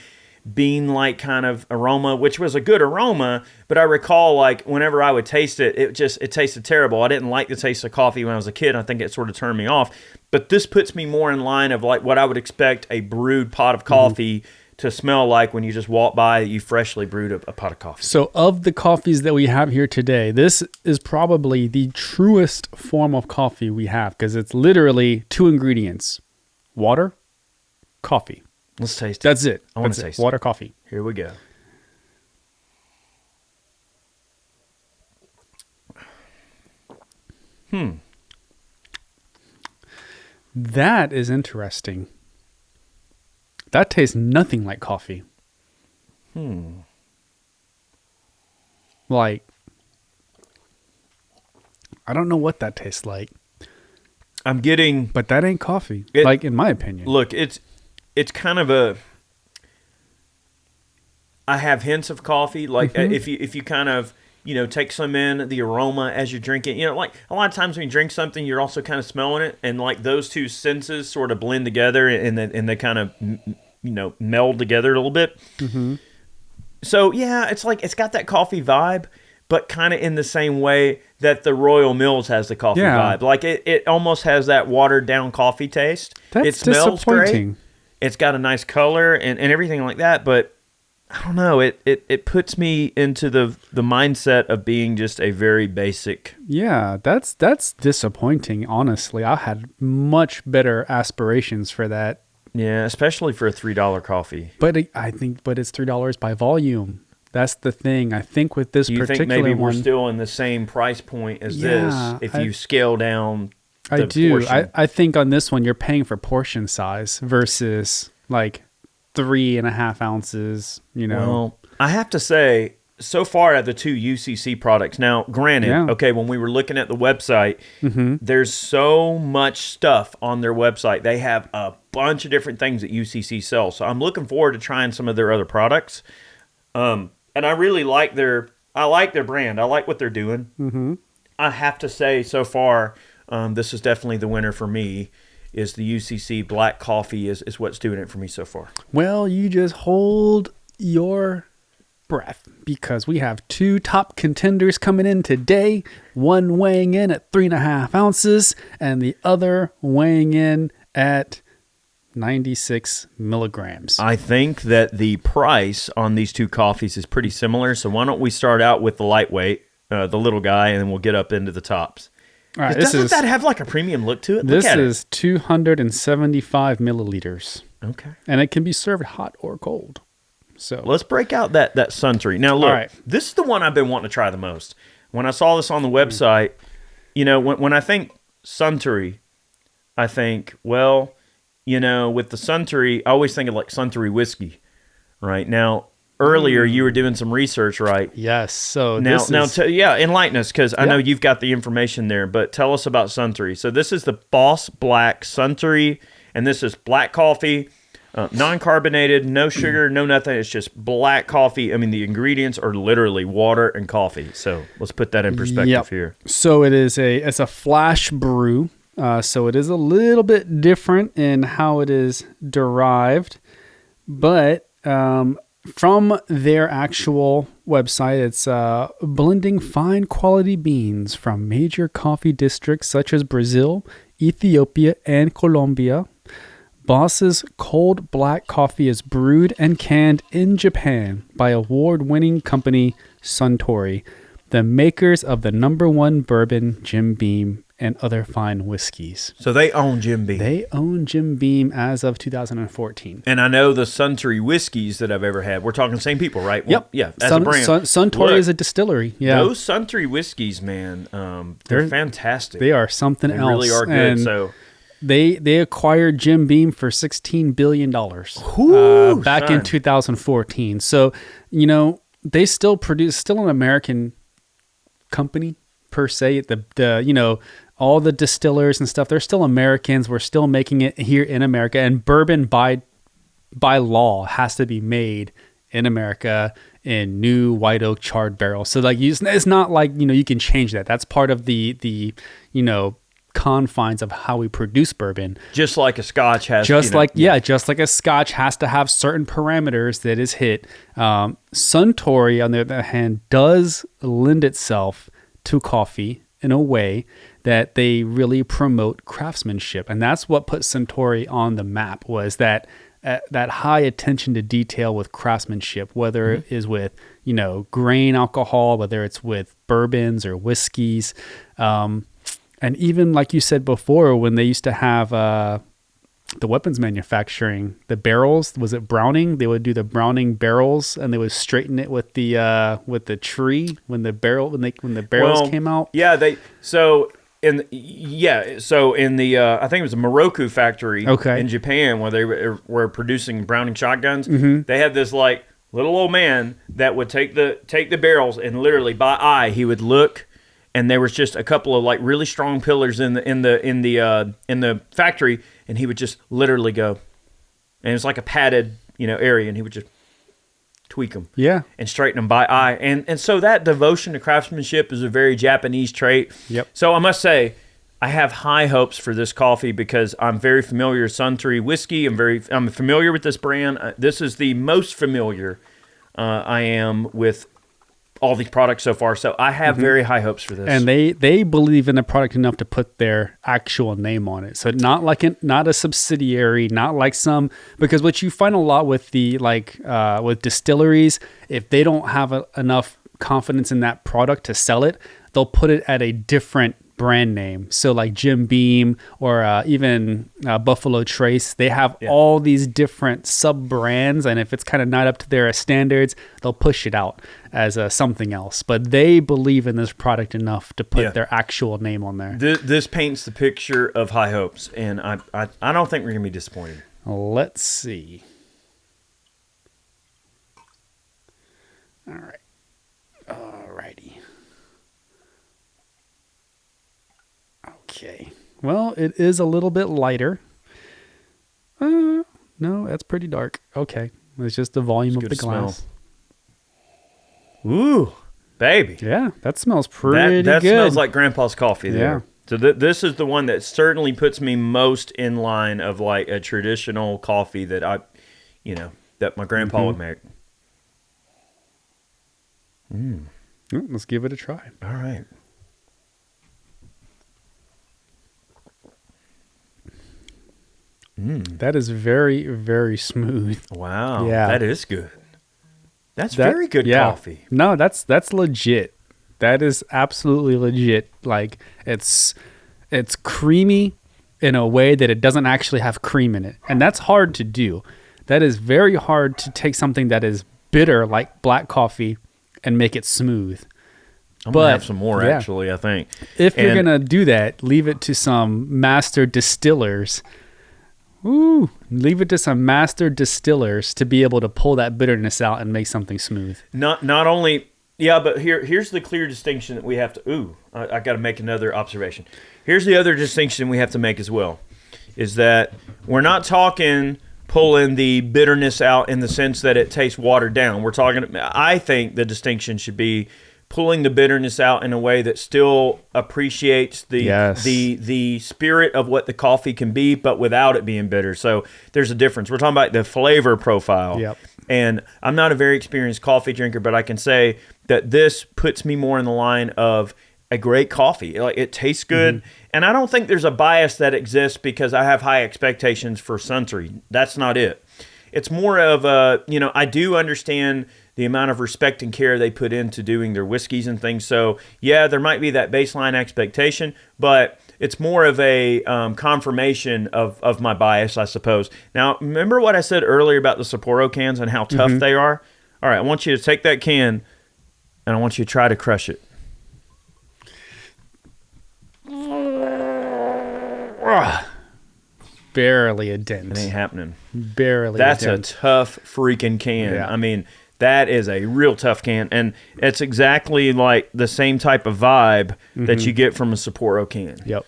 [SPEAKER 1] bean-like kind of aroma, which was a good aroma, but I recall, like, whenever I would taste it, it tasted terrible. I didn't like the taste of coffee when I was a kid. I think it sort of turned me off. But this puts me more in line of, like, what I would expect a brewed pot of coffee to smell like when you just walk by you freshly brewed a pot of coffee.
[SPEAKER 2] So of the coffees that we have here today, this is probably the truest form of coffee we have, because it's literally 2 ingredients: water, coffee.
[SPEAKER 1] Let's taste it.
[SPEAKER 2] That's it.
[SPEAKER 1] I want to taste
[SPEAKER 2] water, coffee.
[SPEAKER 1] Here we go.
[SPEAKER 2] That is interesting. That tastes nothing like coffee. Like, I don't know what that tastes like.
[SPEAKER 1] I'm getting...
[SPEAKER 2] But that ain't coffee, like, in my opinion.
[SPEAKER 1] Look, it's kind of a... I have hints of coffee. Like, if you kind of, take some in, the aroma as you're drinking. Like, a lot of times when you drink something, you're also kind of smelling it. And, like, those two senses sort of blend together and they kind of... meld together a little bit. So yeah, it's like it's got that coffee vibe, but kind of in the same way that the Royal Mills has the coffee vibe. Like it almost has that watered down coffee taste.
[SPEAKER 2] It smells
[SPEAKER 1] great. It's got a nice color and everything like that, but I don't know. It puts me into the mindset of being just a very basic.
[SPEAKER 2] Yeah, that's disappointing. Honestly, I had much better aspirations for that.
[SPEAKER 1] Yeah, especially for a $3 coffee.
[SPEAKER 2] But it's $3 by volume. That's the thing. I think with this particular one...
[SPEAKER 1] You think maybe we're still in the same price point as this if you scale down the portion?
[SPEAKER 2] I think on this one, you're paying for portion size versus like 3.5 ounces,
[SPEAKER 1] Well, I have to say, so far at the 2 UCC products, now granted, okay, when we were looking at the website, there's so much stuff on their website. They have a bunch of different things that UCC sells. So I'm looking forward to trying some of their other products. And I really like their brand. I like what they're doing. I have to say so far, this is definitely the winner for me. Is the UCC black coffee is what's doing it for me so far.
[SPEAKER 2] Well, you just hold your breath because we have 2 top contenders coming in today. One weighing in at 3.5 ounces and the other weighing in at 96 milligrams.
[SPEAKER 1] I think that the price on these 2 coffees is pretty similar. So why don't we start out with the lightweight, the little guy, and then we'll get up into the tops.
[SPEAKER 2] All right,
[SPEAKER 1] Doesn't that have like a premium look to it?
[SPEAKER 2] This is 275 milliliters.
[SPEAKER 1] Okay.
[SPEAKER 2] And it can be served hot or cold. So
[SPEAKER 1] let's break out that Suntory. Now, look,
[SPEAKER 2] all right.
[SPEAKER 1] This is the one I've been wanting to try the most. When I saw this on the website, you know, when I think Suntory, I think, well, you know, with the Suntory, I always think of like Suntory whiskey, right? Now, earlier you were doing some research, right?
[SPEAKER 2] Yes. So
[SPEAKER 1] enlighten us, because I know you've got the information there, but tell us about Suntory. So this is the Boss Black Suntory, and this is black coffee, non-carbonated, no sugar, no nothing. It's just black coffee. I mean, the ingredients are literally water and coffee. So let's put that in perspective here.
[SPEAKER 2] So it's a flash brew. So it is a little bit different in how it is derived, but from their actual website, it's blending fine quality beans from major coffee districts such as Brazil, Ethiopia, and Colombia. Boss's cold black coffee is brewed and canned in Japan by award-winning company Suntory, the makers of the #1 bourbon, Jim Beam, and other fine whiskeys.
[SPEAKER 1] So they own Jim Beam.
[SPEAKER 2] They own Jim Beam as of 2014.
[SPEAKER 1] And I know the Suntory whiskeys that I've ever had. We're talking the same people, right? Well,
[SPEAKER 2] Yep.
[SPEAKER 1] Yeah, as a brand.
[SPEAKER 2] Suntory is a distillery. Yeah.
[SPEAKER 1] Those Suntory whiskeys, man, they're fantastic.
[SPEAKER 2] They are something else.
[SPEAKER 1] They really are good.
[SPEAKER 2] And
[SPEAKER 1] so
[SPEAKER 2] they acquired Jim Beam for $16 billion back in 2014. So, you know, they still an American company per se. The you know, all the distillers and stuff, they're still Americans. We're still making it here in America, and bourbon by law has to be made in America in new white oak charred barrels. So like it's not like, you know, you can change that. That's part of the you know, confines of how we produce bourbon.
[SPEAKER 1] Just like a Scotch has,
[SPEAKER 2] just like a Scotch has to have certain parameters that is hit. Suntory, on the other hand, does lend itself to coffee in a way that they really promote craftsmanship, and that's what put Suntory on the map, was that high attention to detail with craftsmanship, whether it is with, you know, grain alcohol, whether it's with bourbons or whiskeys. And even like you said before, when they used to have the weapons manufacturing, the barrels, was it Browning? They would do the Browning barrels, and they would straighten it with the tree when the barrels came out. Yeah, in the I think it was a Moroku factory in Japan where they were producing Browning shotguns. They had this like little old man that would take the barrels, and literally by eye he would look. And there was just a couple of like really strong pillars in the factory, and he would just literally go, and it's like a padded, you know, area, and he would just tweak them, and straighten them by eye, and so that devotion to craftsmanship is a very Japanese trait. Yep.
[SPEAKER 1] So I must say, I have high hopes for this coffee because I'm very familiar with Suntory whiskey. I'm familiar with this brand. This is the most familiar I am with all these products so far, so I have very high hopes for this.
[SPEAKER 2] And they believe in the product enough to put their actual name on it. So not a subsidiary, not like some, because what you find a lot with with distilleries, if they don't have enough confidence in that product to sell it, they'll put it at a different brand name. So like Jim Beam or even Buffalo Trace, they have all these different sub brands, and if it's kind of not up to their standards, they'll push it out as something else. But they believe in this product enough to put their actual name on there.
[SPEAKER 1] This paints the picture of high hopes, and I don't think we're gonna be disappointed.
[SPEAKER 2] Let's see. All right. Alrighty. Okay. Well, it is a little bit lighter. No, that's pretty dark. Okay. It's just the volume of the glass.
[SPEAKER 1] Ooh, baby.
[SPEAKER 2] Yeah, that smells pretty good.
[SPEAKER 1] That smells like Grandpa's coffee there. So this is the one that certainly puts me most in line of like a traditional coffee that that my grandpa would make.
[SPEAKER 2] Let's give it a try.
[SPEAKER 1] All right.
[SPEAKER 2] That is very, very smooth.
[SPEAKER 1] Wow.
[SPEAKER 2] Yeah.
[SPEAKER 1] That is good. That's very good coffee.
[SPEAKER 2] No, that's legit. That is absolutely legit. Like it's creamy in a way that it doesn't actually have cream in it. And that's hard to do. That is very hard to take something that is bitter like black coffee and make it smooth.
[SPEAKER 1] I'm going to have some more actually, I think.
[SPEAKER 2] If you're going to do that, leave it to some master distillers. Leave it to some master distillers to be able to pull that bitterness out and make something smooth.
[SPEAKER 1] Not only, but here's the clear distinction that we have to. I got to make another observation. Here's the other distinction we have to make as well, is that we're not talking pulling the bitterness out in the sense that it tastes watered down. We're talking. I think the distinction should be pulling the bitterness out in a way that still appreciates the spirit of what the coffee can be, but without it being bitter. So there's a difference. We're talking about the flavor profile.
[SPEAKER 2] Yep.
[SPEAKER 1] And I'm not a very experienced coffee drinker, but I can say that this puts me more in the line of a great coffee. Like, it tastes good. And I don't think there's a bias that exists because I have high expectations for Suntory. That's not it. It's more of I do understand the amount of respect and care they put into doing their whiskeys and things. So, yeah, there might be that baseline expectation, but it's more of a confirmation of my bias, I suppose. Now, remember what I said earlier about the Sapporo cans and how tough they are? All right, I want you to take that can, and I want you to try to crush it.
[SPEAKER 2] Barely a dent.
[SPEAKER 1] It ain't happening.
[SPEAKER 2] Barely
[SPEAKER 1] That's
[SPEAKER 2] a dent.
[SPEAKER 1] a tough freaking can.
[SPEAKER 2] Yeah.
[SPEAKER 1] I mean, that is a real tough can. And it's exactly like the same type of vibe that you get from a Sapporo can.
[SPEAKER 2] Yep.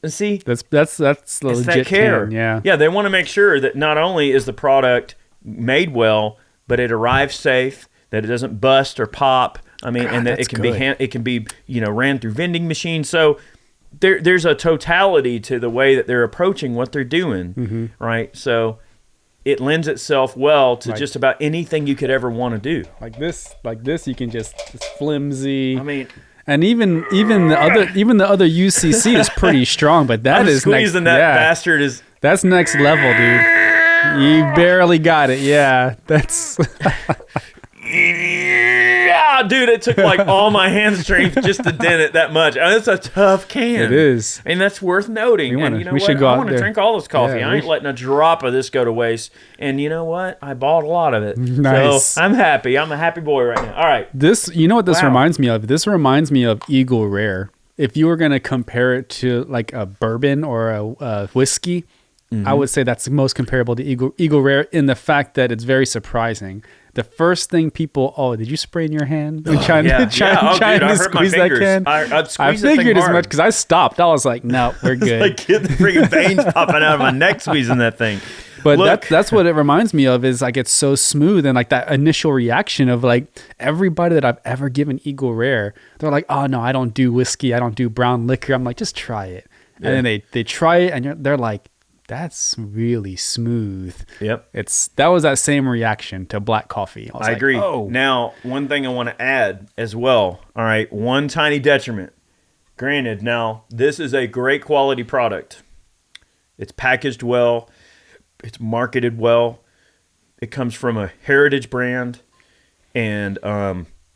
[SPEAKER 1] And see,
[SPEAKER 2] That's the
[SPEAKER 1] it's
[SPEAKER 2] legit
[SPEAKER 1] that care.
[SPEAKER 2] can. Yeah.
[SPEAKER 1] Yeah, they want to make sure that not only is the product made well, but it arrives safe, that it doesn't bust or pop. I mean, and that it can be ran through vending machines. So there's a totality to the way that they're approaching what they're doing, right? So it lends itself well to just about anything you could ever want to do.
[SPEAKER 2] Like this, you can it's flimsy.
[SPEAKER 1] I mean,
[SPEAKER 2] and even the other UCC is pretty strong, but that is
[SPEAKER 1] squeezing
[SPEAKER 2] next,
[SPEAKER 1] that bastard is.
[SPEAKER 2] That's next level, dude. You barely got it. Yeah, that's.
[SPEAKER 1] Yeah, dude, it took like all my hand strength just to dent it that much. I mean, it's a tough can.
[SPEAKER 2] It is.
[SPEAKER 1] And that's worth noting. And you know what? I want to drink all this coffee. I ain't letting a drop of this go to waste. And you know what? I bought a lot of it.
[SPEAKER 2] Nice.
[SPEAKER 1] So I'm happy. I'm a happy boy right now. All right.
[SPEAKER 2] You know what this reminds me of? This reminds me of Eagle Rare. If you were going to compare it to like a bourbon or a whiskey, I would say that's most comparable to Eagle Rare in the fact that it's very surprising. The first thing people, did you spray in your hand? Trying to squeeze that can? I figured as much because I stopped. I was like, no, we're good.
[SPEAKER 1] Like, get the freaking veins popping out of my neck squeezing that thing.
[SPEAKER 2] But that's what it reminds me of, is like it's so smooth, and like that initial reaction of like everybody that I've ever given Eagle Rare, they're like, oh no, I don't do whiskey, I don't do brown liquor. I'm like, just try it. Yeah. And then they try it and they're like, that's really smooth.
[SPEAKER 1] Yep.
[SPEAKER 2] That was that same reaction to black coffee. I
[SPEAKER 1] agree. Oh. Now, one thing I want to add as well. All right. One tiny detriment. Granted, now, this is a great quality product. It's packaged well. It's marketed well. It comes from a heritage brand. And,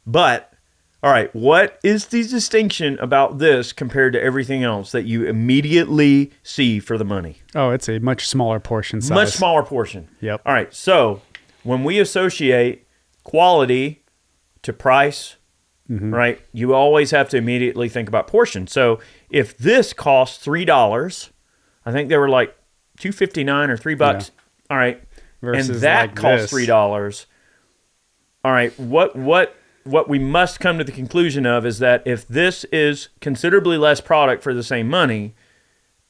[SPEAKER 1] but, all right, what is the distinction about this compared to everything else that you immediately see for the money?
[SPEAKER 2] Oh, it's a much smaller portion size.
[SPEAKER 1] Much smaller portion.
[SPEAKER 2] Yep.
[SPEAKER 1] All right, so when we associate quality to price, right, you always have to immediately think about portion. So if this costs $3, I think they were like $2.59 or $3. Yeah. All right, versus and that like costs $3. All right, what we must come to the conclusion of is that if this is considerably less product for the same money,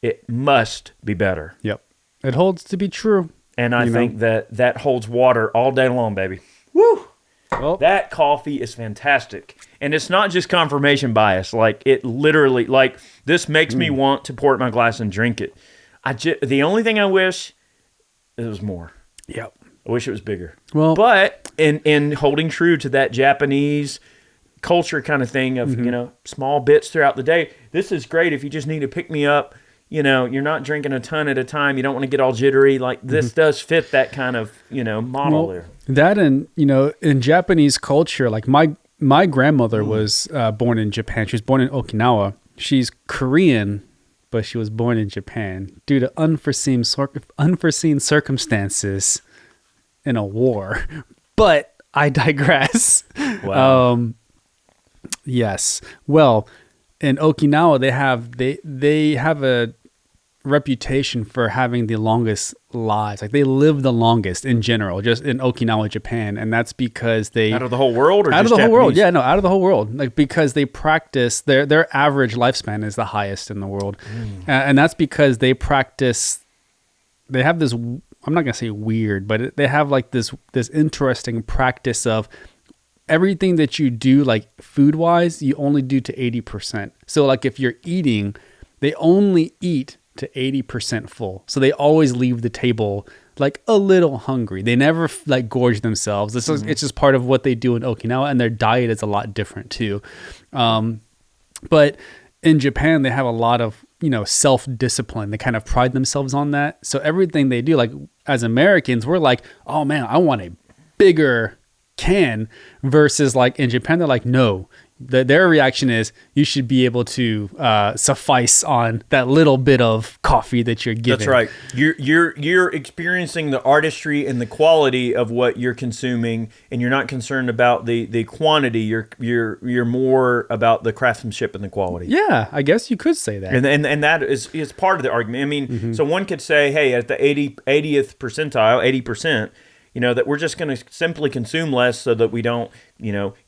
[SPEAKER 1] it must be better.
[SPEAKER 2] Yep. It holds to be true.
[SPEAKER 1] And I think that holds water all day long, baby. Woo! Well, that coffee is fantastic. And it's not just confirmation bias. Like, it literally, like, this makes me want to pour it in my glass and drink it. The only thing I wish, it was more.
[SPEAKER 2] Yep.
[SPEAKER 1] I wish it was bigger.
[SPEAKER 2] Well,
[SPEAKER 1] but in holding true to that Japanese culture kind of thing of, small bits throughout the day, this is great if you just need to pick me up. You're not drinking a ton at a time. You don't want to get all jittery. Like, this does fit that kind of, model there.
[SPEAKER 2] That and, in Japanese culture, like my grandmother was born in Japan. She was born in Okinawa. She's Korean, but she was born in Japan due to unforeseen circumstances in a war. But I digress.
[SPEAKER 1] Wow.
[SPEAKER 2] Yes. Well, in Okinawa, they have a reputation for having the longest lives. Like, they live the longest in general, just in Okinawa, Japan, and that's because they
[SPEAKER 1] out of the whole world, or
[SPEAKER 2] out
[SPEAKER 1] just
[SPEAKER 2] of the
[SPEAKER 1] Japanese?
[SPEAKER 2] whole world. Yeah, no, out of the whole world. Like, because they practice their average lifespan is the highest in the world, and that's because they practice. They have this. I'm not gonna say weird, but they have like this interesting practice of everything that you do, like food wise, you only do to 80%. So like if you're eating, they only eat to 80% full. So they always leave the table like a little hungry. They never like gorge themselves. It's just part of what they do in Okinawa, and their diet is a lot different too. But in Japan, they have a lot of, self-discipline. They kind of pride themselves on that. So everything they do, like as Americans, we're like, oh man, I want a bigger can, versus like in Japan, they're like, no. Their reaction is, you should be able to suffice on that little bit of coffee that you're giving.
[SPEAKER 1] That's right. You're experiencing the artistry and the quality of what you're consuming, and you're not concerned about the quantity. You're more about the craftsmanship and the quality.
[SPEAKER 2] Yeah, I guess you could say that.
[SPEAKER 1] And that is part of the argument. I mean, so one could say, hey, at the 80th percentile, 80%. That we're just going to simply consume less so that we don't,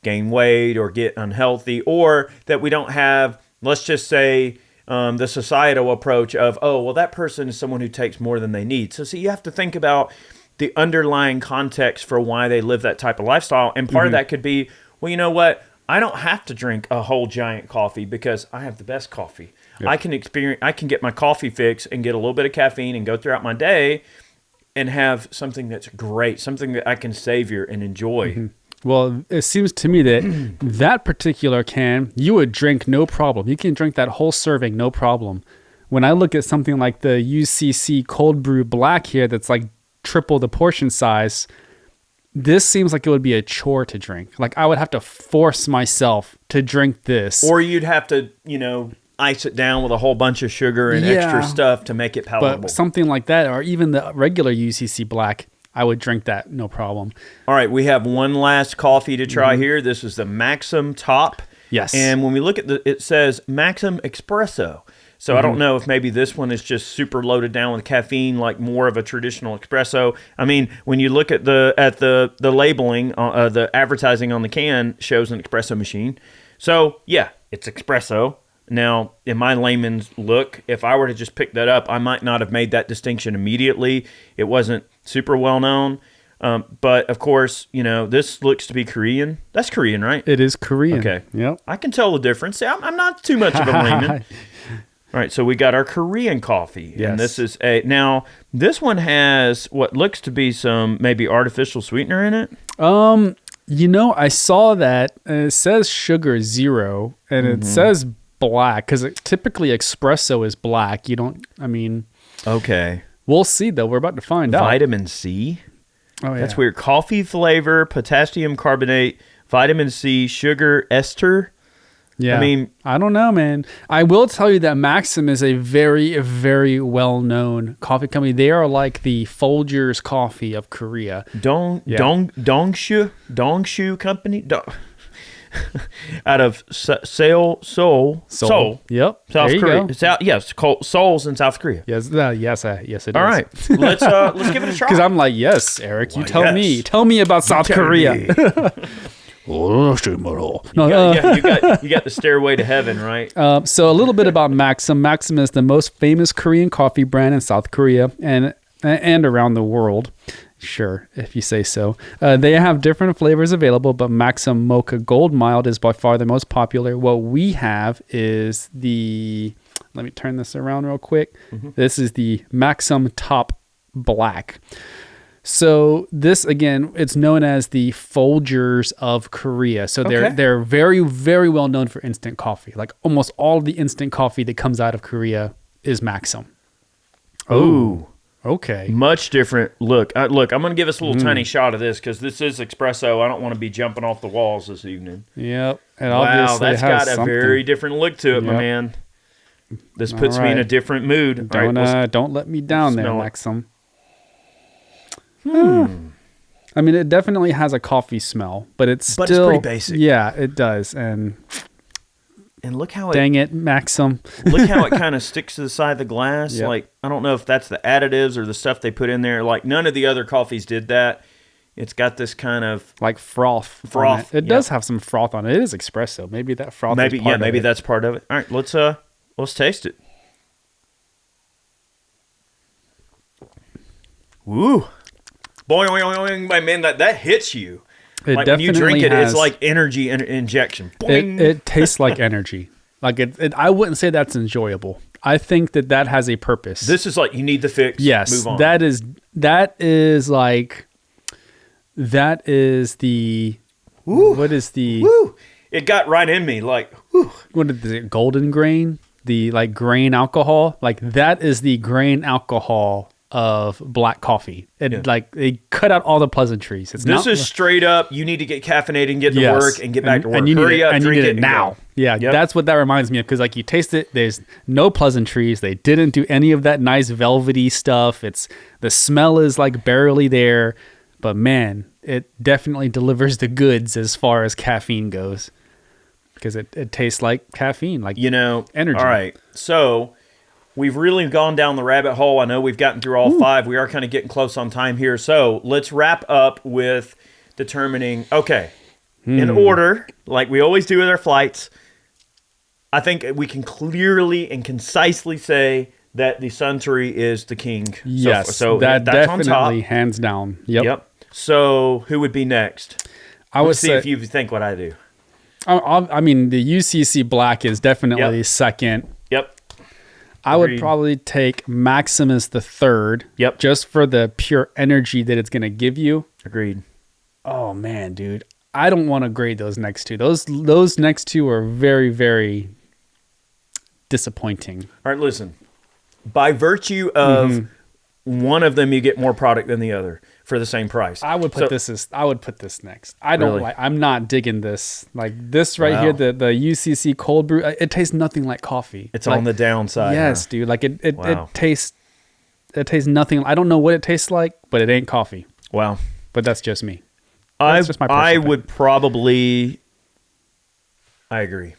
[SPEAKER 1] gain weight or get unhealthy, or that we don't have, let's just say, the societal approach of, oh, well, that person is someone who takes more than they need. So, see, you have to think about the underlying context for why they live that type of lifestyle. And part of that could be, well, you know what? I don't have to drink a whole giant coffee because I have the best coffee. Yep. I can get my coffee fix and get a little bit of caffeine and go throughout my day and have something that's great, something that I can savor and enjoy.
[SPEAKER 2] Well, it seems to me that that particular can, you would drink no problem. You can drink that whole serving, no problem. When I look at something like the UCC cold brew black here, that's like triple the portion size, this seems like it would be a chore to drink. Like, I would have to force myself to drink this.
[SPEAKER 1] Or you'd have to, ice it down with a whole bunch of sugar and extra stuff to make it palatable.
[SPEAKER 2] But something like that, or even the regular UCC black, I would drink that, no problem.
[SPEAKER 1] All right, we have one last coffee to try here. This is the Maxim Top.
[SPEAKER 2] Yes.
[SPEAKER 1] And when we look at it says Maxim Espresso. So I don't know if maybe this one is just super loaded down with caffeine, like more of a traditional espresso. I mean, when you look at the labeling, the advertising on the can shows an espresso machine. So yeah, it's espresso. Now, in my layman's look, if I were to just pick that up, I might not have made that distinction immediately. It wasn't super well known. But, of course, this looks to be Korean. That's Korean, right?
[SPEAKER 2] It is Korean.
[SPEAKER 1] Okay.
[SPEAKER 2] Yep.
[SPEAKER 1] I can tell the difference. See, I'm not too much of a layman. All right, so we got our Korean coffee.
[SPEAKER 2] Yes.
[SPEAKER 1] And this is now, this one has what looks to be some maybe artificial sweetener in it.
[SPEAKER 2] I saw that. It says sugar 0, and it says black, because typically espresso is black.
[SPEAKER 1] Okay.
[SPEAKER 2] We'll see, though. We're about to find out.
[SPEAKER 1] Vitamin C.
[SPEAKER 2] Oh, yeah.
[SPEAKER 1] That's weird. Coffee flavor, potassium carbonate, vitamin C, sugar, ester.
[SPEAKER 2] Yeah. I don't know, man. I will tell you that Maxim is a very, very well-known coffee company. They are like the Folgers coffee of Korea.
[SPEAKER 1] Dongshu company. Out of Seoul.
[SPEAKER 2] Yep.
[SPEAKER 1] South Korea.
[SPEAKER 2] Go.
[SPEAKER 1] Yes, Seoul's in South Korea.
[SPEAKER 2] Yes, it is.
[SPEAKER 1] All right, let's give it a try.
[SPEAKER 2] Because I'm like, yes, Eric, you tell me. Tell me about South Korea.
[SPEAKER 1] You got the stairway to heaven, right?
[SPEAKER 2] So a little bit about Maxim. Maxim is the most famous Korean coffee brand in South Korea and around the world. Sure, if you say so. They have different flavors available, but Maxim Mocha Gold Mild is by far the most popular. What we have is let me turn this around real quick. This is the Maxim Top Black. So this, again, it's known as the Folgers of Korea. So they're very, very well known for instant coffee. Like almost all of the instant coffee that comes out of Korea is Maxim.
[SPEAKER 1] Oh.
[SPEAKER 2] Okay.
[SPEAKER 1] Much different. Look, I'm going to give us a little tiny shot of this because this is espresso. I don't want to be jumping off the walls this evening.
[SPEAKER 2] Yep. And
[SPEAKER 1] wow, that's got a very different look to it, my man. This puts me in a different mood.
[SPEAKER 2] Don't let me down there, Maxim. I mean, it definitely has a coffee smell, but it's
[SPEAKER 1] pretty basic.
[SPEAKER 2] Yeah, it does.
[SPEAKER 1] And look how
[SPEAKER 2] dang it, Maxim.
[SPEAKER 1] Look how it kind of sticks to the side of the glass.
[SPEAKER 2] Yep.
[SPEAKER 1] Like, I don't know if that's the additives or the stuff they put in there. Like, none of the other coffees did that. It's got this kind of
[SPEAKER 2] like froth. It does have some froth on it. It is espresso. Maybe that froth.
[SPEAKER 1] Maybe that's part of it. All right, let's taste it. Woo, boing, boing, boing, boing. Man, that hits you.
[SPEAKER 2] It
[SPEAKER 1] like
[SPEAKER 2] definitely
[SPEAKER 1] when you drink it,
[SPEAKER 2] has,
[SPEAKER 1] it's like energy injection.
[SPEAKER 2] It tastes like energy. Like I wouldn't say that's enjoyable. I think that has a purpose.
[SPEAKER 1] This is like you need the fix.
[SPEAKER 2] Yes,
[SPEAKER 1] move on.
[SPEAKER 2] that is the.
[SPEAKER 1] Woo,
[SPEAKER 2] what is the?
[SPEAKER 1] Woo! It got right in me. Like, whew.
[SPEAKER 2] What is it? Golden grain, the like grain alcohol. Like that is the grain alcohol of black coffee. Like they cut out all the pleasantries.
[SPEAKER 1] This is straight up. You need to get caffeinated and get to work and get back to work.
[SPEAKER 2] And you
[SPEAKER 1] Hurry up, drink it
[SPEAKER 2] now. Yeah, that's what that reminds me of. Because like you taste it, there's no pleasantries. They didn't do any of that nice velvety stuff. The smell is like barely there, but man, it definitely delivers the goods as far as caffeine goes. Because it tastes like caffeine, like energy.
[SPEAKER 1] All right, so. We've really gone down the rabbit hole. I know we've gotten through all 5. We are kind of getting close on time here. So let's wrap up with determining, in order, like we always do with our flights, I think we can clearly and concisely say that the Suntory is the king.
[SPEAKER 2] Yes,
[SPEAKER 1] so
[SPEAKER 2] that's definitely
[SPEAKER 1] on top.
[SPEAKER 2] Hands down. Yep.
[SPEAKER 1] So who would be next?
[SPEAKER 2] I would
[SPEAKER 1] see if you think what I do.
[SPEAKER 2] I mean, the UCC Black is definitely second.
[SPEAKER 1] Yep.
[SPEAKER 2] I would probably take Maxim as the third.
[SPEAKER 1] Yep.
[SPEAKER 2] Just for the pure energy that it's going to give you.
[SPEAKER 1] Agreed.
[SPEAKER 2] Oh, man, dude. I don't want to grade those next two. Those next two are very, very disappointing.
[SPEAKER 1] All right, listen. By virtue of one of them, you get more product than the other for the same price.
[SPEAKER 2] I would put this next. I don't
[SPEAKER 1] Really?
[SPEAKER 2] I'm not digging this. Like this right here, the UCC cold brew, it tastes nothing like coffee.
[SPEAKER 1] It's
[SPEAKER 2] like,
[SPEAKER 1] on the downside.
[SPEAKER 2] Yes, dude. Like it tastes nothing. I don't know what it tastes like, but it ain't coffee.
[SPEAKER 1] Wow.
[SPEAKER 2] But that's just me.
[SPEAKER 1] I would probably. I agree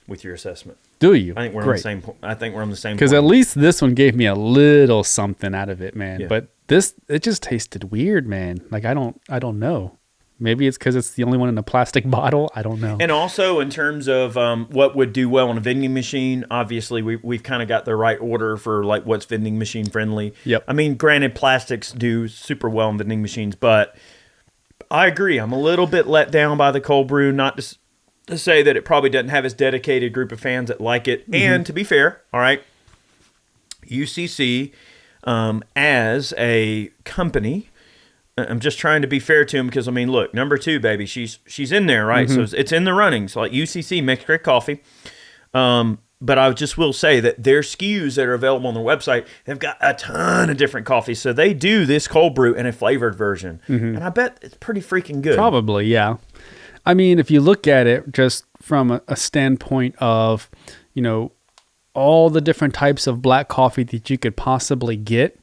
[SPEAKER 1] with your assessment.
[SPEAKER 2] Do you?
[SPEAKER 1] I think we're on the same point. I think we're on the same.
[SPEAKER 2] Because at least this one gave me a little something out of it, man.
[SPEAKER 1] Yeah.
[SPEAKER 2] But it just tasted weird, man. Like I don't know. Maybe it's because it's the only one in a plastic bottle. I don't know.
[SPEAKER 1] And also in terms of what would do well on a vending machine, obviously we've kind of got the right order for like what's vending machine friendly.
[SPEAKER 2] Yep.
[SPEAKER 1] I mean, granted, plastics do super well in vending machines, but I agree. I'm a little bit let down by the cold brew. Not to say that it probably doesn't have its dedicated group of fans that like it. And to be fair, all right, UCC as a company, I'm just trying to be fair to him because, I mean, look, number 2, baby, she's in there, right? So it's in the running. So like UCC makes great coffee. But I just will say that their SKUs that are available on their website, they've got a ton of different coffees. So they do this cold brew in a flavored version. And I bet it's pretty freaking good.
[SPEAKER 2] Probably, yeah. I mean, if you look at it just from a standpoint of, all the different types of black coffee that you could possibly get,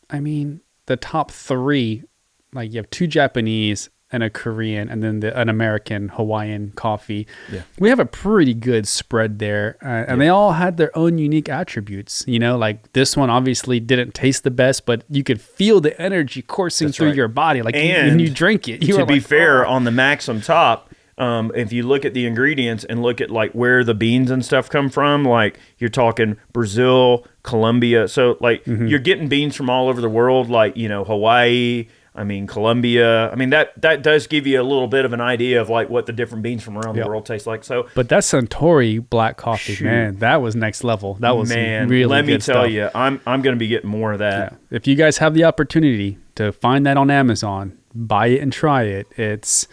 [SPEAKER 2] I mean, the top 3, like you have 2 Japanese and a Korean and then an American Hawaiian coffee.
[SPEAKER 1] Yeah.
[SPEAKER 2] We have a pretty good spread there. And they all had their own unique attributes. Like this one obviously didn't taste the best, but you could feel the energy coursing through your body. Like when you drink it.
[SPEAKER 1] To be fair, on the Maxim top, if you look at the ingredients and look at like where the beans and stuff come from, like you're talking Brazil, Colombia. So like you're getting beans from all over the world, like, Hawaii, I mean, Colombia. I mean, that does give you a little bit of an idea of like what the different beans from around the world taste like. So,
[SPEAKER 2] but that Suntory black coffee, man, that was next level. That was really
[SPEAKER 1] let me
[SPEAKER 2] good
[SPEAKER 1] tell
[SPEAKER 2] stuff.
[SPEAKER 1] you, I'm going to be getting more of that.
[SPEAKER 2] Yeah. If you guys have the opportunity to find that on Amazon, buy it and try it. It's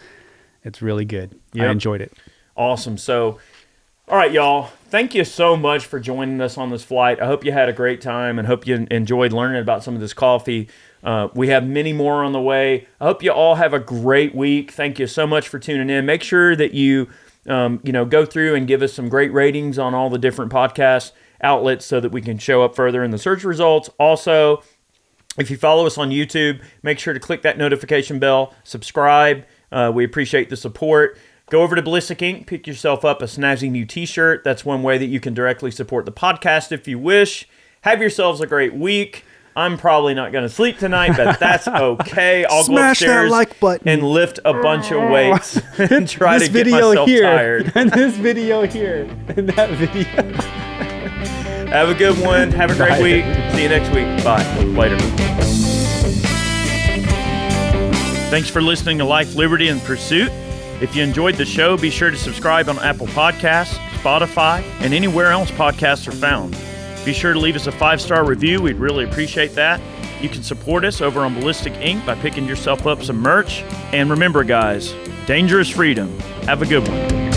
[SPEAKER 2] really good.
[SPEAKER 1] Yep.
[SPEAKER 2] I enjoyed it.
[SPEAKER 1] Awesome. So, all right, y'all. Thank you so much for joining us on this flight. I hope you had a great time and hope you enjoyed learning about some of this coffee. We have many more on the way. I hope you all have a great week. Thank you so much for tuning in. Make sure that you, go through and give us some great ratings on all the different podcast outlets so that we can show up further in the search results. Also, if you follow us on YouTube, make sure to click that notification bell, subscribe. We appreciate the support. Go over to Ballistic Inc., pick yourself up a snazzy new t-shirt. That's one way that you can directly support the podcast if you wish. Have yourselves a great week. I'm probably not going to sleep tonight, but that's okay. I'll go upstairs
[SPEAKER 3] that like button
[SPEAKER 1] and lift a bunch of weights and try to get myself tired.
[SPEAKER 2] And this video here. And that video.
[SPEAKER 1] Have a good one. Have a great week. See you next week. Bye. Later. Thanks for listening to Life, Liberty, and Pursuit. If you enjoyed the show, be sure to subscribe on Apple Podcasts, Spotify, and anywhere else podcasts are found. Be sure to leave us a 5-star review. We'd really appreciate that. You can support us over on Ballistic Inc. by picking yourself up some merch. And remember, guys, dangerous freedom. Have a good one.